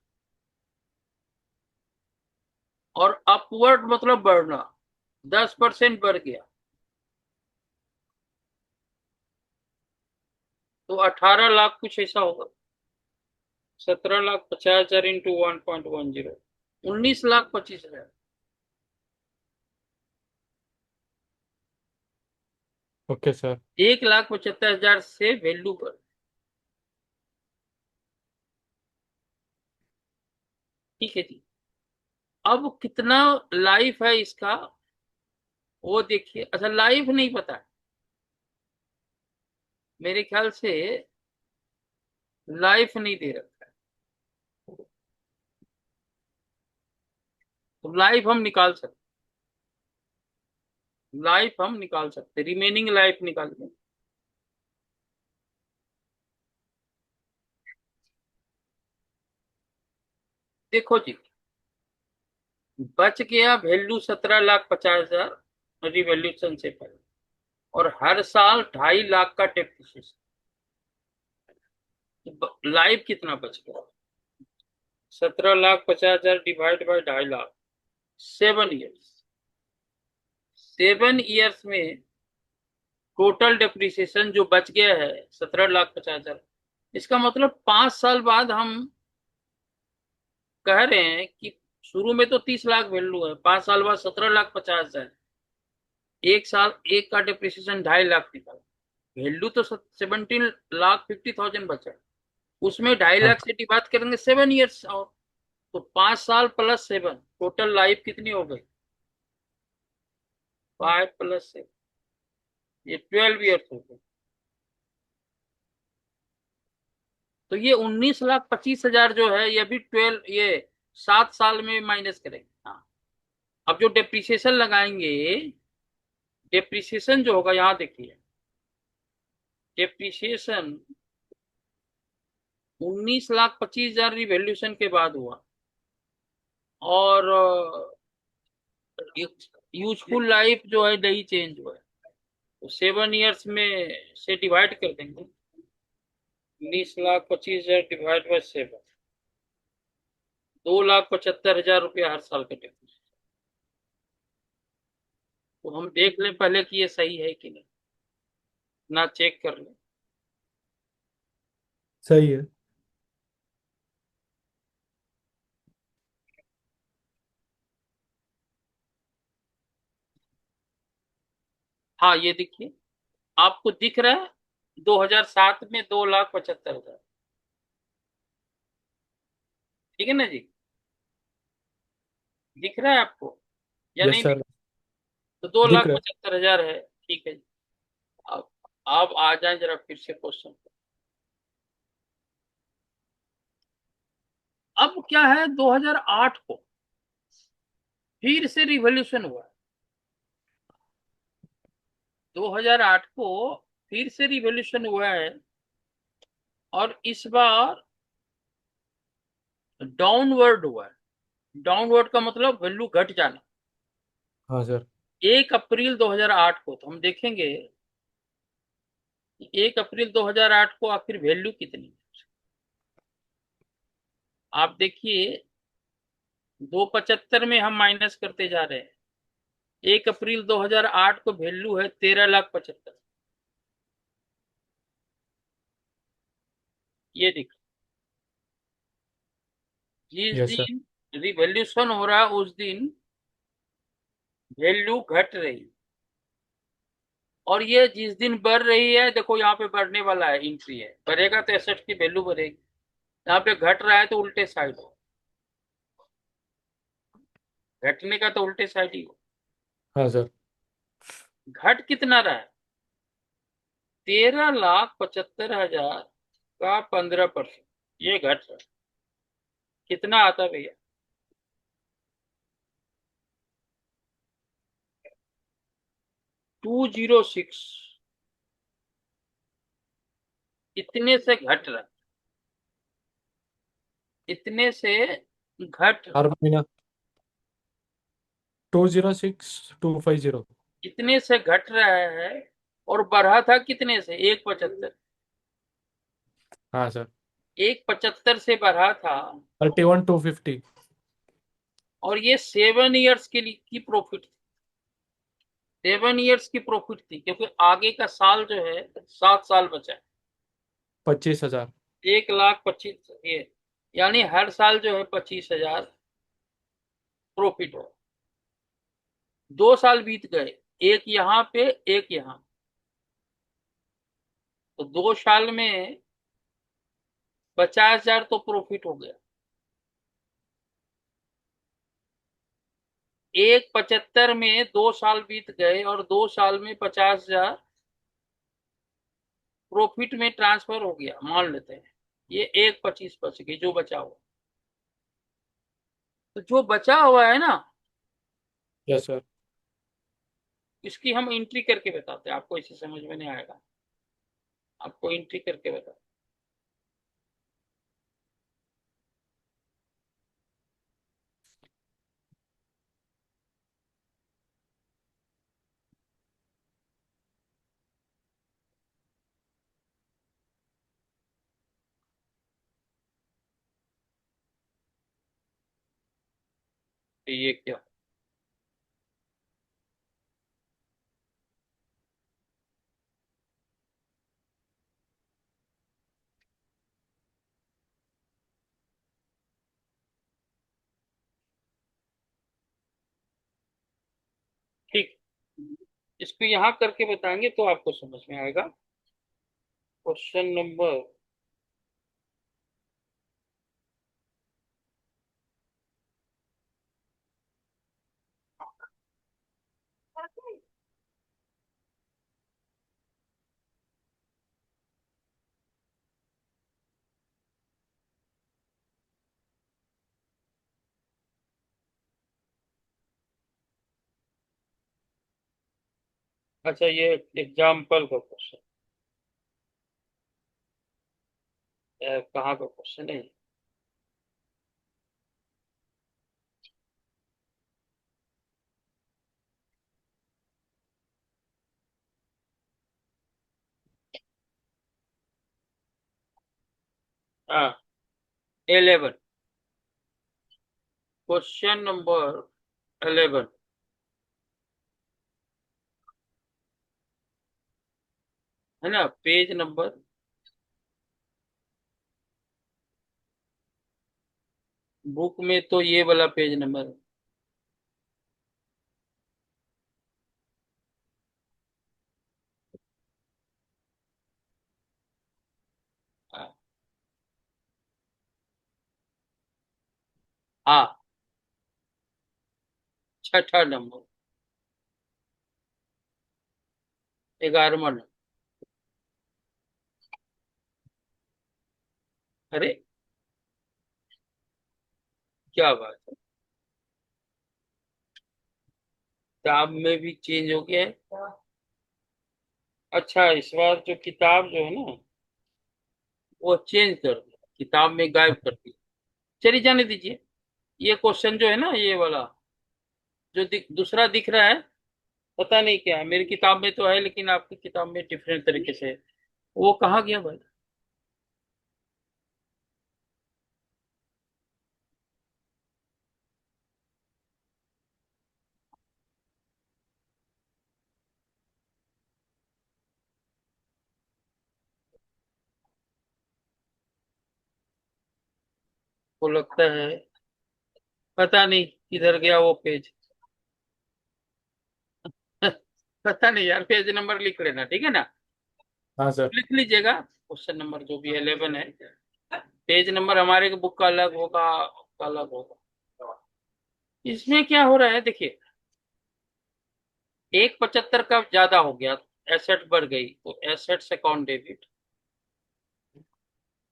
और अपवर्ड मतलब बढ़ना, 10% बढ़ गया तो 18 लाख कुछ ऐसा होगा। 17,50,000 इंटू 1.10, 19,25,000। Okay sir. 1,75,000 से वैल्यू बढ़। ठीक है जी। अब कितना लाइफ है इसका वो देखिए। अच्छा, लाइफ नहीं पता है मेरे ख्याल से, लाइफ नहीं दे रखा है। तो लाइफ हम निकाल सकते, रिमेनिंग लाइफ निकाल दें। देखो जी, बच गया वैल्यू 17,50,000 रिवॉल्यूशन से पहले, और हर साल 2.5 लाख का डेप्रिसिएशन। लाइफ कितना बच गया? 17,50,000 divide by 2.5 lakh, 7 years. 7 years में टोटल डेप्रिसिएशन जो बच गया है 17,50,000। इसका मतलब 5 साल बाद हम कह रहे हैं कि शुरू में तो 30 लाख वैल्यू है, 5 साल बाद 17,50,000, एक साल एक का डिप्रिसिएशन 2.5 लाख निकाला, वैल्यू तो 17,50,000 बचा, उसमें ढाई हाँ। लाख से डिवाइड करेंगे 7 ईयर्स, और तो 5 साल प्लस 7, टोटल लाइफ कितनी हो गई? 5 + 7, ये 12 ईयर्स हो गए। तो ये 19,25,000 जो है ये भी 7 साल में माइनस करेंगे। हाँ, अब जो डेप्रिसिएशन लगाएंगे, डेप्रिसिएशन जो होगा यहाँ देखिए, डेप्रिसिएशन 19,25,000 रिवॉल्यूशन के बाद हुआ, और यूजफुल लाइफ जो है नहीं चेंज हुआ है, तो 7 ईयर्स में से डिवाइड कर देंगे। 19,25,000 डिवाइड बाई 7, 2,75,000 रुपया हर साल का डेप्रिसिएशन। तो हम देख लें पहले कि ये सही है कि नहीं, ना चेक कर लें। सही है। हाँ, ये देखिए, आपको दिख रहा है 2007 में 2,75,000, ठीक है ना जी? दिख रहा है आपको या यस नहीं दिख? सर। तो दो दिख लाख रहा है। पचहत्तर हजार है, ठीक है जी। अब आप आ जाए जरा फिर से क्वेश्चन। अब क्या है, 2008 को फिर से रिवॉल्यूशन हुआ। 2008 को फिर से रिवॉल्यूशन हुआ है, और इस बार डाउनवर्ड हुआ है। डाउनवर्ड का मतलब वैल्यू घट जाना। हाँ सर। 1 अप्रैल 2008 को, तो हम देखेंगे कि 1 अप्रैल 2008 को आखिर वैल्यू कितनी है। आप देखिए, 275 में हम माइनस करते जा रहे हैं। 1 अप्रैल 2008 को वैल्यू है 13,75,000। ये देखिए, जिस यस सर। दिन रिवॉल्यूशन हो रहा है उस दिन वैल्यू घट रही, और ये जिस दिन बढ़ रही है, देखो यहाँ पे बढ़ने वाला है, इंट्री है, बढ़ेगा तो एसेट की वैल्यू बढ़ेगी। यहाँ पे घट रहा है तो उल्टे साइड हो, घटने का तो उल्टे साइड ही हो। हाँ सर। घट कितना रहा है? 13,75,000 का 15%, ये घट रहा है। कितना आता है भैया? 206। इतने से घट रहा है, इतने से घट, हर महीना 206,250। इतने से घट रहा है, और बढ़ा था कितने से? 1,75। हाँ सर। 1,75 से बढ़ा था, 31,250। और ये 7 ईयर्स के लिए की प्रॉफिट, 7 ईयर्स की प्रॉफिट थी, क्योंकि आगे का साल जो है 7 साल बचा है। 25,000। 1,25,000 ये, यानी हर साल जो है 25,000 प्रॉफिट हो। 2 साल बीत गए, एक यहाँ पे एक यहाँ, तो 2 साल में 50,000 तो प्रॉफिट हो गया। 1,75 में 2 साल बीत गए और 2 साल में 50,000 प्रॉफिट में ट्रांसफर हो गया, मान लेते हैं। ये 1,25 बच गई जो बचा हुआ। तो जो बचा हुआ है ना, यस सर। इसकी हम एंट्री करके बताते हैं, आपको इसे समझ में नहीं आएगा, आपको एंट्री करके बताते हैं। ये क्या, ठीक, इसको यहाँ करके बताएंगे तो आपको समझ में आएगा। क्वेश्चन नंबर, अच्छा ये एग्जाम्पल का क्वेश्चन, कहाँ का क्वेश्चन है? हाँ, 11, क्वेश्चन नंबर 11 है ना, पेज नंबर, बुक में तो ये वाला पेज नंबर है। हाँ, हाँ, छठा नंबर, 11वां नंबर। अरे क्या बात है, किताब में भी चेंज हो गया है। अच्छा, इस बार जो किताब जो है ना, वो चेंज कर दिया, किताब में गायब कर दिया। चलिए जाने दीजिए। ये क्वेश्चन जो है ना, ये वाला जो दूसरा दिख रहा है, पता नहीं क्या है, मेरी किताब में तो है लेकिन आपकी किताब में डिफरेंट तरीके से है। वो कहाँ गया भाई? वो लगता है, पता नहीं किधर गया वो पेज। पता नहीं यार, पेज नंबर लिख लेना, ठीक है ना? हाँ सर। लिख लीजिएगा, क्वेश्चन नंबर जो भी 11 है, पेज नंबर हमारे बुक का अलग होगा, आपका अलग होगा। इसमें क्या हो रहा है देखिए, 1,75 का ज्यादा हो गया, एसेट बढ़ गई तो एसेट्स अकाउंट डेबिट,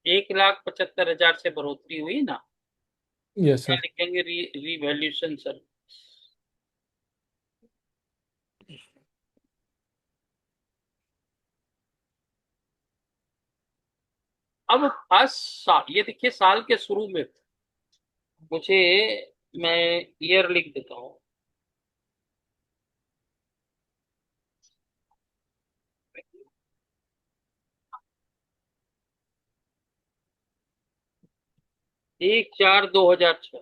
1,75,000 से बढ़ोतरी हुई ना, यस क्या सर। लिखेंगे? Revaluation sir. अब फर्स्ट साल, ये देखिए साल के शुरू में, मुझे, मैं ईयर लिख देता हूँ। एक चार 2006,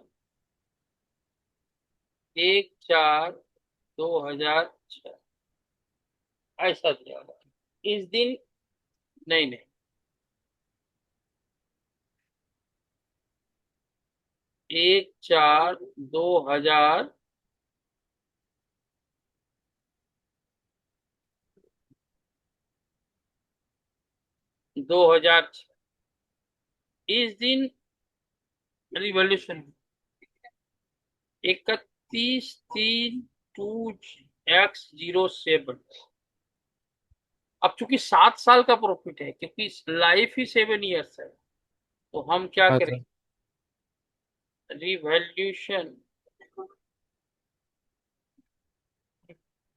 1/4/2006, ऐसा दिया हुआ है। इस दिन, नहीं नहीं, 1/4/2006, इस दिन रिवॉल्यूशन, 31,3,2x07। अब चूंकि 7 साल का प्रॉफिट है, क्योंकि लाइफ ही 7 इयर्स है, तो हम क्या हाँ करें, सर। Revaluation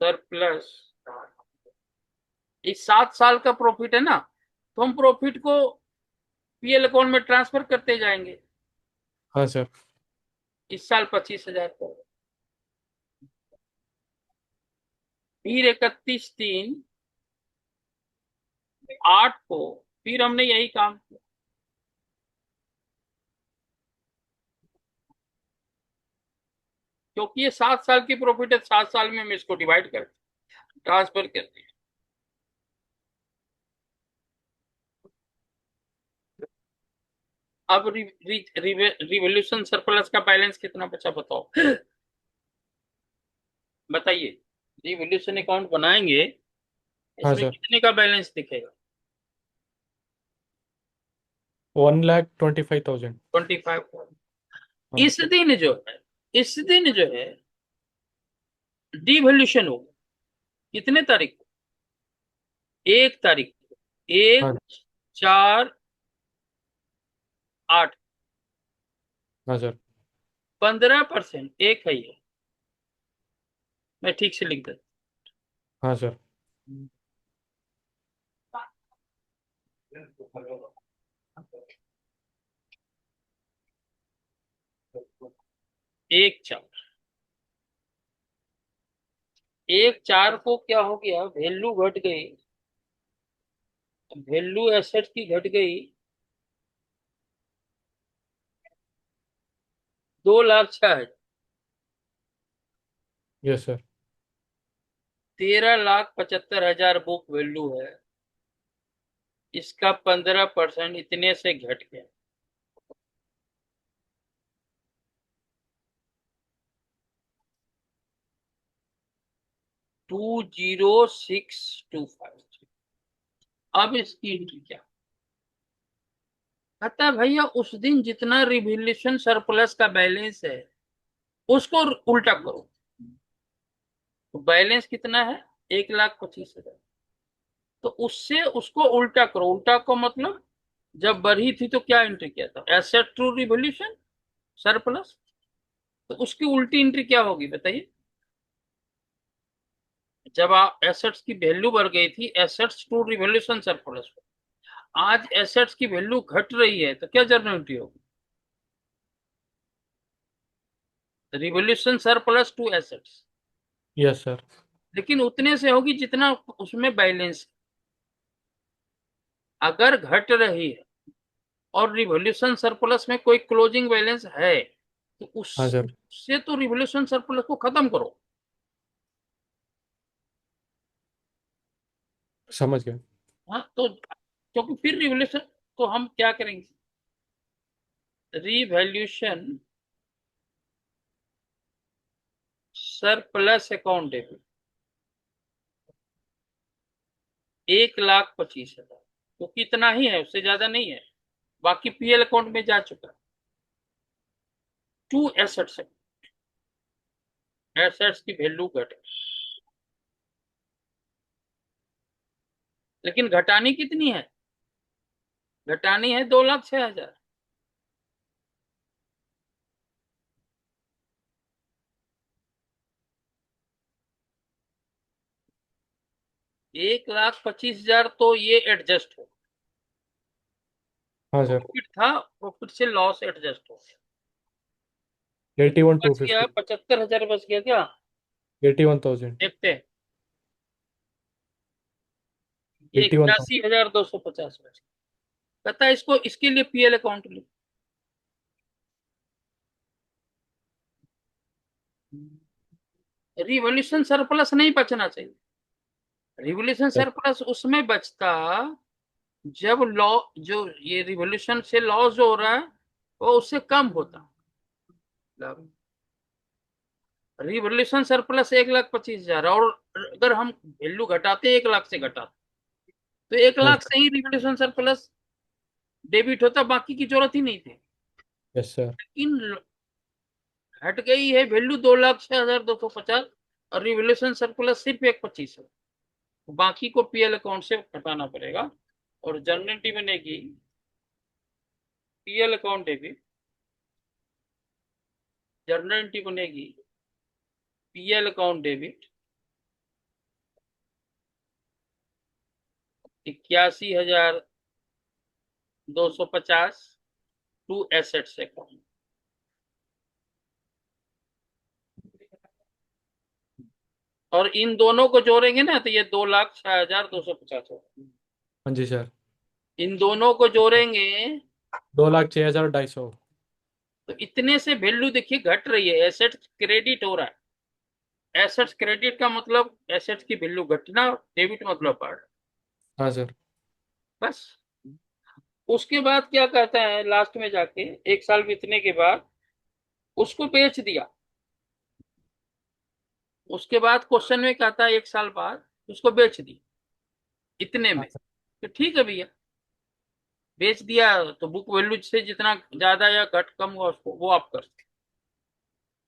surplus. इस 7 साल का प्रॉफिट है ना, तो हम प्रॉफिट को पीएल अकाउंट में ट्रांसफर करते जाएंगे। हाँ सर। इस साल 25,000 को, फिर 31/3/8 को फिर हमने यही काम किया, क्योंकि ये 7 साल की प्रॉफिट है, 7 साल में हम इसको डिवाइड कर ट्रांसफर करते हैं। अब रिवोल्यूशन सरप्लस का बैलेंस कितना बचा बताओ। बताइए, रिवोल्यूशन अकाउंट बनाएंगे, हाँ इसमें सर। कितने का बैलेंस दिखेगा। 1,25,000। 25। हाँ। इस दिन जो है, इस दिन जो है डिवोल्यूशन होगा, कितने तारीख को, 1 तारीख को, एक हाँ। 4/8। हाँ सर। 15% एक है ये, मैं ठीक से लिख देता हाँ सर। हूँ। 1/4, 1/4 को क्या हो गया, वैल्यू घट गई, वैल्यू एसेट की घट गई 2,06,000। Yes sir. 13,75,000 बुक वैल्यू है, इसका 15% इतने से घट गया। Two zero six two five अब इसकी एंट्री क्या, कहता है भैया उस दिन जितना रिवोल्यूशन सरप्लस का बैलेंस है उसको उल्टा करो। तो बैलेंस कितना है, 1,25,000, तो उससे उसको उल्टा करो। उल्टा को मतलब, जब बढ़ी थी तो क्या एंट्री किया था, एसेट टू रिवोल्यूशन सरप्लस, तो उसकी उल्टी एंट्री क्या होगी बताइए। जब आप एसेट्स की वैल्यू बढ़ गई थी, एसेट्स टू रिवोल्यूशन सरप्लस, आज एसेट्स की वैल्यू घट रही है, तो क्या जर्नल एंट्री होगी, revolution surplus to assets. Yes sir. लेकिन उतने से होगी जितना उसमें बैलेंस, अगर घट रही है और रिवोल्यूशन सरप्लस में कोई क्लोजिंग बैलेंस है, तो हाँ सर। उससे तो रिवोल्यूशन सरप्लस को खत्म करो। समझ गए। हाँ, तो क्योंकि फिर रिवोल्यूशन, तो हम क्या करेंगे, रिवैल्यूएशन सरप्लस अकाउंट डेबिट 1,25,000, तो कितना ही है, उससे ज्यादा नहीं है, बाकी पीएल अकाउंट में जा चुका। टू एसेट्स, एसेट्स की वैल्यू घट, लेकिन घटानी कितनी है, घटानी है 2,06,000। 1,25,000 तो ये एडजस्ट हो, हाँ सर। प्रॉफिट था, प्रॉफिट से लॉस एडजस्ट हो गया, 81 टू बच गया 50। 75,000 बच गया क्या, 81,000। देखते हैं। ये 81,000। 81,250 बच गया, कहता है इसको, इसके लिए पीएल अकाउंट लो। रिवोल्यूशन सरप्लस नहीं बचना चाहिए, रिवोल्यूशन सरप्लस उसमें बचता जब लॉ, जो ये रिवोल्यूशन से लॉस जो हो रहा है वो उससे कम होता। रिवोल्यूशन सरप्लस 1,25,000, और अगर हम वैल्यू घटाते 1,00,000 से घटाते, तो एक हाँ लाख सर। से ही रिवोल्यूशन सरप्लस डेबिट होता, बाकी की जरूरत ही नहीं थी। Yes sir. इन हट गई है वैल्यू 2,06,250 और रिवोल्यूशन सरप्लस सिर्फ 125 है। तो बाकी को पीएल अकाउंट से हटाना पड़ेगा और जनरल एंट्री बनेगी PL account debit, journal entry बनेगी PL account debit 81,250 to assets account. और इन दोनों को जोड़ेंगे ना तो ये 2,06,250 हो। हाँ जी सर। इन दोनों को जोड़ेंगे 2,06,250। तो इतने से वैल्यू देखिए घट रही है, एसेट क्रेडिट हो रहा है। एसेट्स क्रेडिट का मतलब एसेट्स की वैल्यू घटना, डेबिट मतलब बढ़। हाँ सर। बस उसके बाद क्या कहता है लास्ट में जाके, 1 साल बीतने के बाद उसको बेच दिया। उसके बाद क्वेश्चन में कहता है 1 साल बाद उसको बेच दी इतने हाँ में, सर। तो ठीक है भैया, बेच दिया तो बुक वैल्यू से जितना ज्यादा या घट कम हुआ उसको वो आप कर सकते हैं।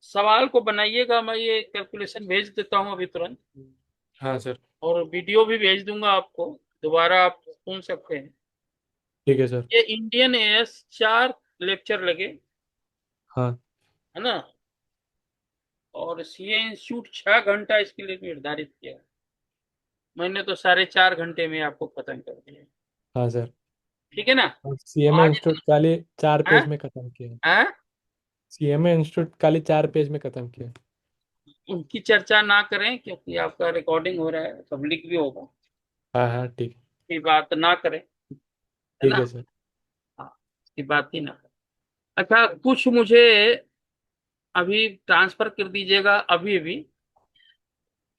सवाल को बनाइएगा, मैं ये कैलकुलेशन भेज देता हूँ अभी तुरंत, हाँ सर। और वीडियो भी भेज दूंगा आपको, दोबारा आप सुन सकते हैं। ठीक है सर। ये इंडियन एएस 4 लेक्चर लगे, हाँ। है ना, और सीए इंस्टीट्यूट 6 घंटा इसके लिए निर्धारित किया। मैंने तो 4.5 घंटे में आपको खत्म कर दिया। हाँ सर। ठीक है ना। सीएमए आज इंस्टीट्यूट खाली 4 पेज है, में खत्म किया। है? सीएमए इंस्टीट्यूट खाली 4 पेज में खत्म किया। उनकी चर्चा ना करें क्योंकि आपका रिकॉर्डिंग हो रहा है, पब्लिक भी होगा, हाँ हाँ ठीक। की बात ना करें, है ठीक ना। है सर। हाँ, इसकी बात ही ना करें। अच्छा, कुछ मुझे अभी ट्रांसफर कर दीजिएगा अभी अभी, इस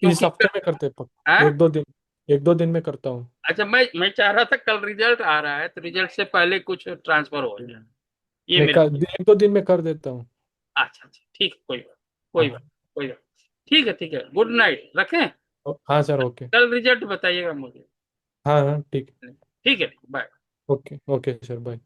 क्योंकि हफ्ते में करते हैं है। 1-2 दिन। 1-2 दिन में करता हूँ। अच्छा, मैं चाह रहा था कल रिजल्ट आ रहा है तो रिजल्ट से पहले कुछ ट्रांसफर हो जाए, ये नहीं, मेरा। 1-2 दिन में कर देता हूँ। अच्छा अच्छा, ठीक है, कोई बात, कोई हाँ। बात, कोई बात। ठीक है, ठीक है, गुड नाइट, रखें। हाँ सर ओके। कल रिजल्ट बताइएगा मुझे। हाँ हाँ ठीक। ठीक है, bye. Okay okay sir bye.